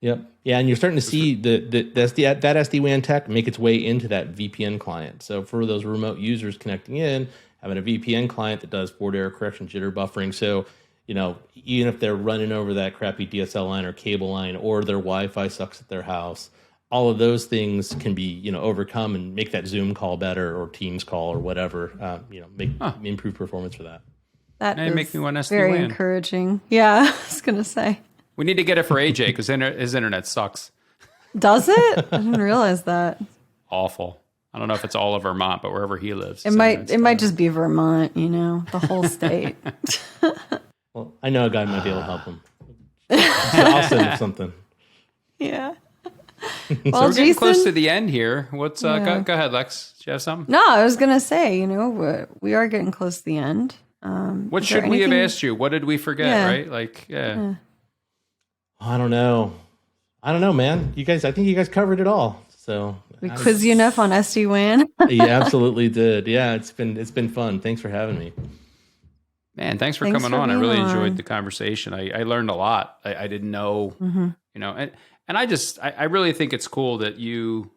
Yep. Yeah, and you're starting to see that SD-WAN tech make its way into that VPN client. So for those remote users connecting in, having a VPN client that does forward error correction, jitter buffering. So, even if they're running over that crappy DSL line or cable line, or their Wi-Fi sucks at their house, all of those things can be, overcome and make that Zoom call better or Teams call or whatever. Improve performance for that. That is make me want SD-WAN. Very encouraging. Yeah, I was gonna say. We need to get it for AJ because his internet sucks. Does it? I didn't realize that. Awful. I don't know if it's all of Vermont, but wherever he lives. It might just be Vermont, the whole state. Well, I know a guy might be able to help him. So I'll send him something. Yeah. So we're getting close to the end here. What's go ahead, Lex? Do you have something? No, I was gonna say, we are getting close to the end. What should we have asked you? What did we forget? Right? I don't know, man. I think you guys covered it all. So we quizzed you enough on SD-WAN. You absolutely did. Yeah, it's been fun. Thanks for having me. Man, thanks for coming on. I really enjoyed the conversation. I learned a lot. I didn't know, and I really think it's cool that you,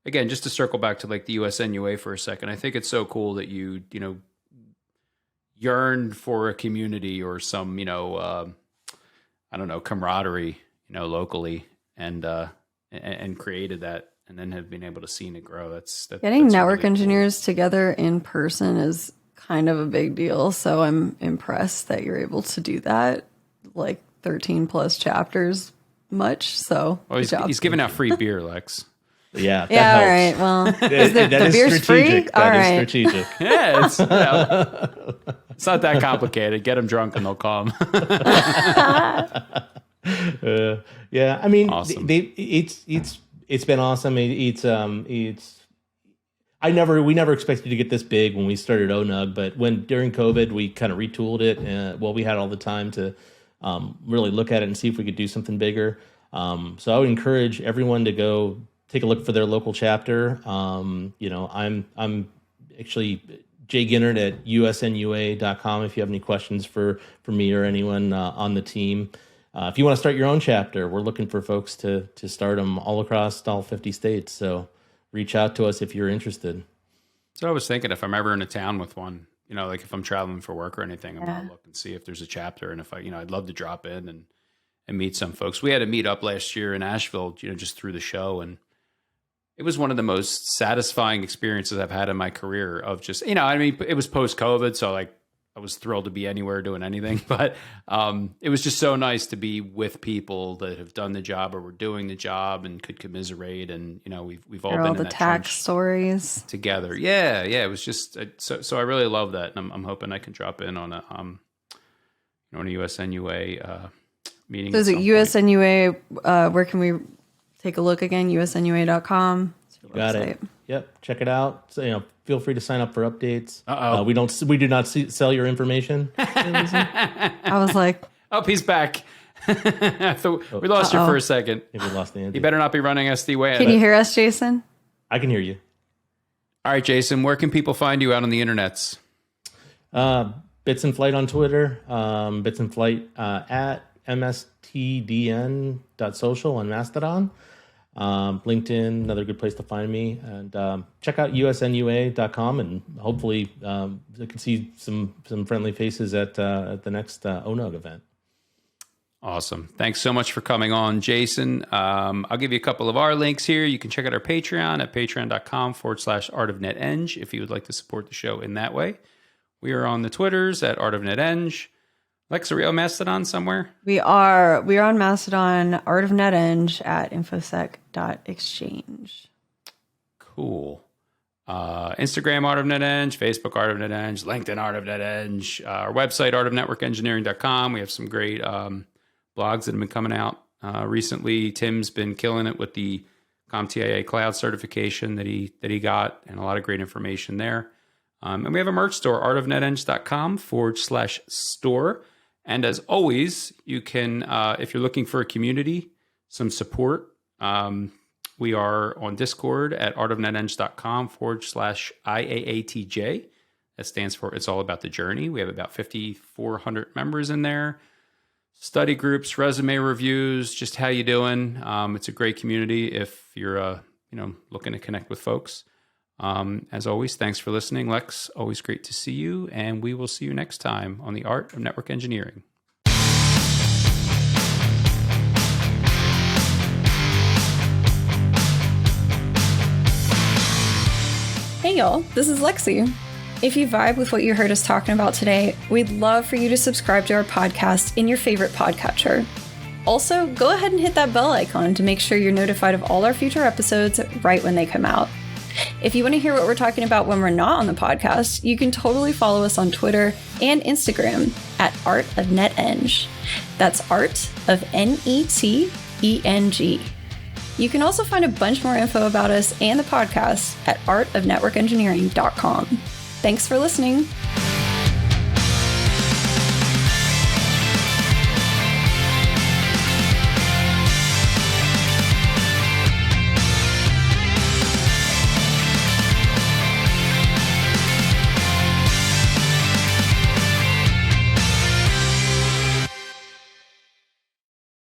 again, just to circle back to like the US NUA for a second, I think it's so cool that you yearned for a community or some, camaraderie, locally and created that and then have been able to see it grow. That's getting network really engineers together in person is kind of a big deal. So I'm impressed that you're able to do that, like 13 plus chapters much. So he's giving out free beer, Lex. Yeah. All right. Well, is the beer's free? That is strategic. Yeah. It's not that complicated. Get them drunk and they'll come. Yeah. I mean, awesome. It's been awesome. We never expected to get this big when we started ONUG, but during COVID, we kind of retooled it. We had all the time to really look at it and see if we could do something bigger. So I would encourage everyone to go take a look for their local chapter. I'm actually Jay Gintert at usnua.com if you have any questions for me or anyone on the team. If you want to start your own chapter, we're looking for folks to start them all across all 50 states. So reach out to us if you're interested. So I was thinking if I'm ever in a town with one, like if I'm traveling for work or anything, I'm gonna look and see if there's a chapter, and if I'd love to drop in and meet some folks. We had a meet up last year in Asheville, just through the show, and it was one of the most satisfying experiences I've had in my career of just, it was post-COVID, so like I was thrilled to be anywhere doing anything, but it was just so nice to be with people that have done the job or were doing the job and could commiserate, and we've all been all in the that tax trench stories together. Yeah, it was just so I really love that, and I'm hoping I can drop in on a US NUA meeting. So is it US NUA? Where can we take a look again? USNUA.com. Got it. Yep. Check it out. So, feel free to sign up for updates. We do not sell your information. I was like, oh, he's back. We lost you for a second. Maybe we lost the Andy. You better not be running SD-WAN. Can you hear us, Jason? I can hear you. All right, Jason, where can people find you out on the internets? Bits in Flight on Twitter. Bits in Flight at mstdn.social on Mastodon. LinkedIn, another good place to find me, and check out usnua.com, and hopefully you can see some friendly faces at the next ONUG event. Awesome. Thanks so much for coming on, Jason. I'll give you a couple of our links here. You can check out our Patreon at patreon.com/artofneteng if you would like to support the show in that way. We are on the Twitters at artofneteng. Lex, are we on Mastodon somewhere? We are on Mastodon, Art of NetEng at infosec.exchange. Cool. Instagram, Art of NetEng, Facebook, Art of NetEng, LinkedIn, Art of NetEng, our website, artofnetworkengineering.com. We have some great blogs that have been coming out recently. Tim's been killing it with the CompTIA cloud certification that he got, and a lot of great information there. And we have a merch store, artofneteng.com/store. And as always, you can, if you're looking for a community, some support, we are on Discord at artofneteng.com/IAATJ. That stands for It's All About the Journey. We have about 5,400 members in there. Study groups, resume reviews, just how you doing. It's a great community if you're, looking to connect with folks. As always, thanks for listening. Lex, always great to see you, and we will see you next time on the Art of Network Engineering. Hey y'all, this is Lexie. If you vibe with what you heard us talking about today, we'd love for you to subscribe to our podcast in your favorite podcatcher. Also, go ahead and hit that bell icon to make sure you're notified of all our future episodes right when they come out. If you want to hear what we're talking about when we're not on the podcast, you can totally follow us on Twitter and Instagram at Art of NetEng. That's Art of NETENG. You can also find a bunch more info about us and the podcast at artofnetworkengineering.com. Thanks for listening.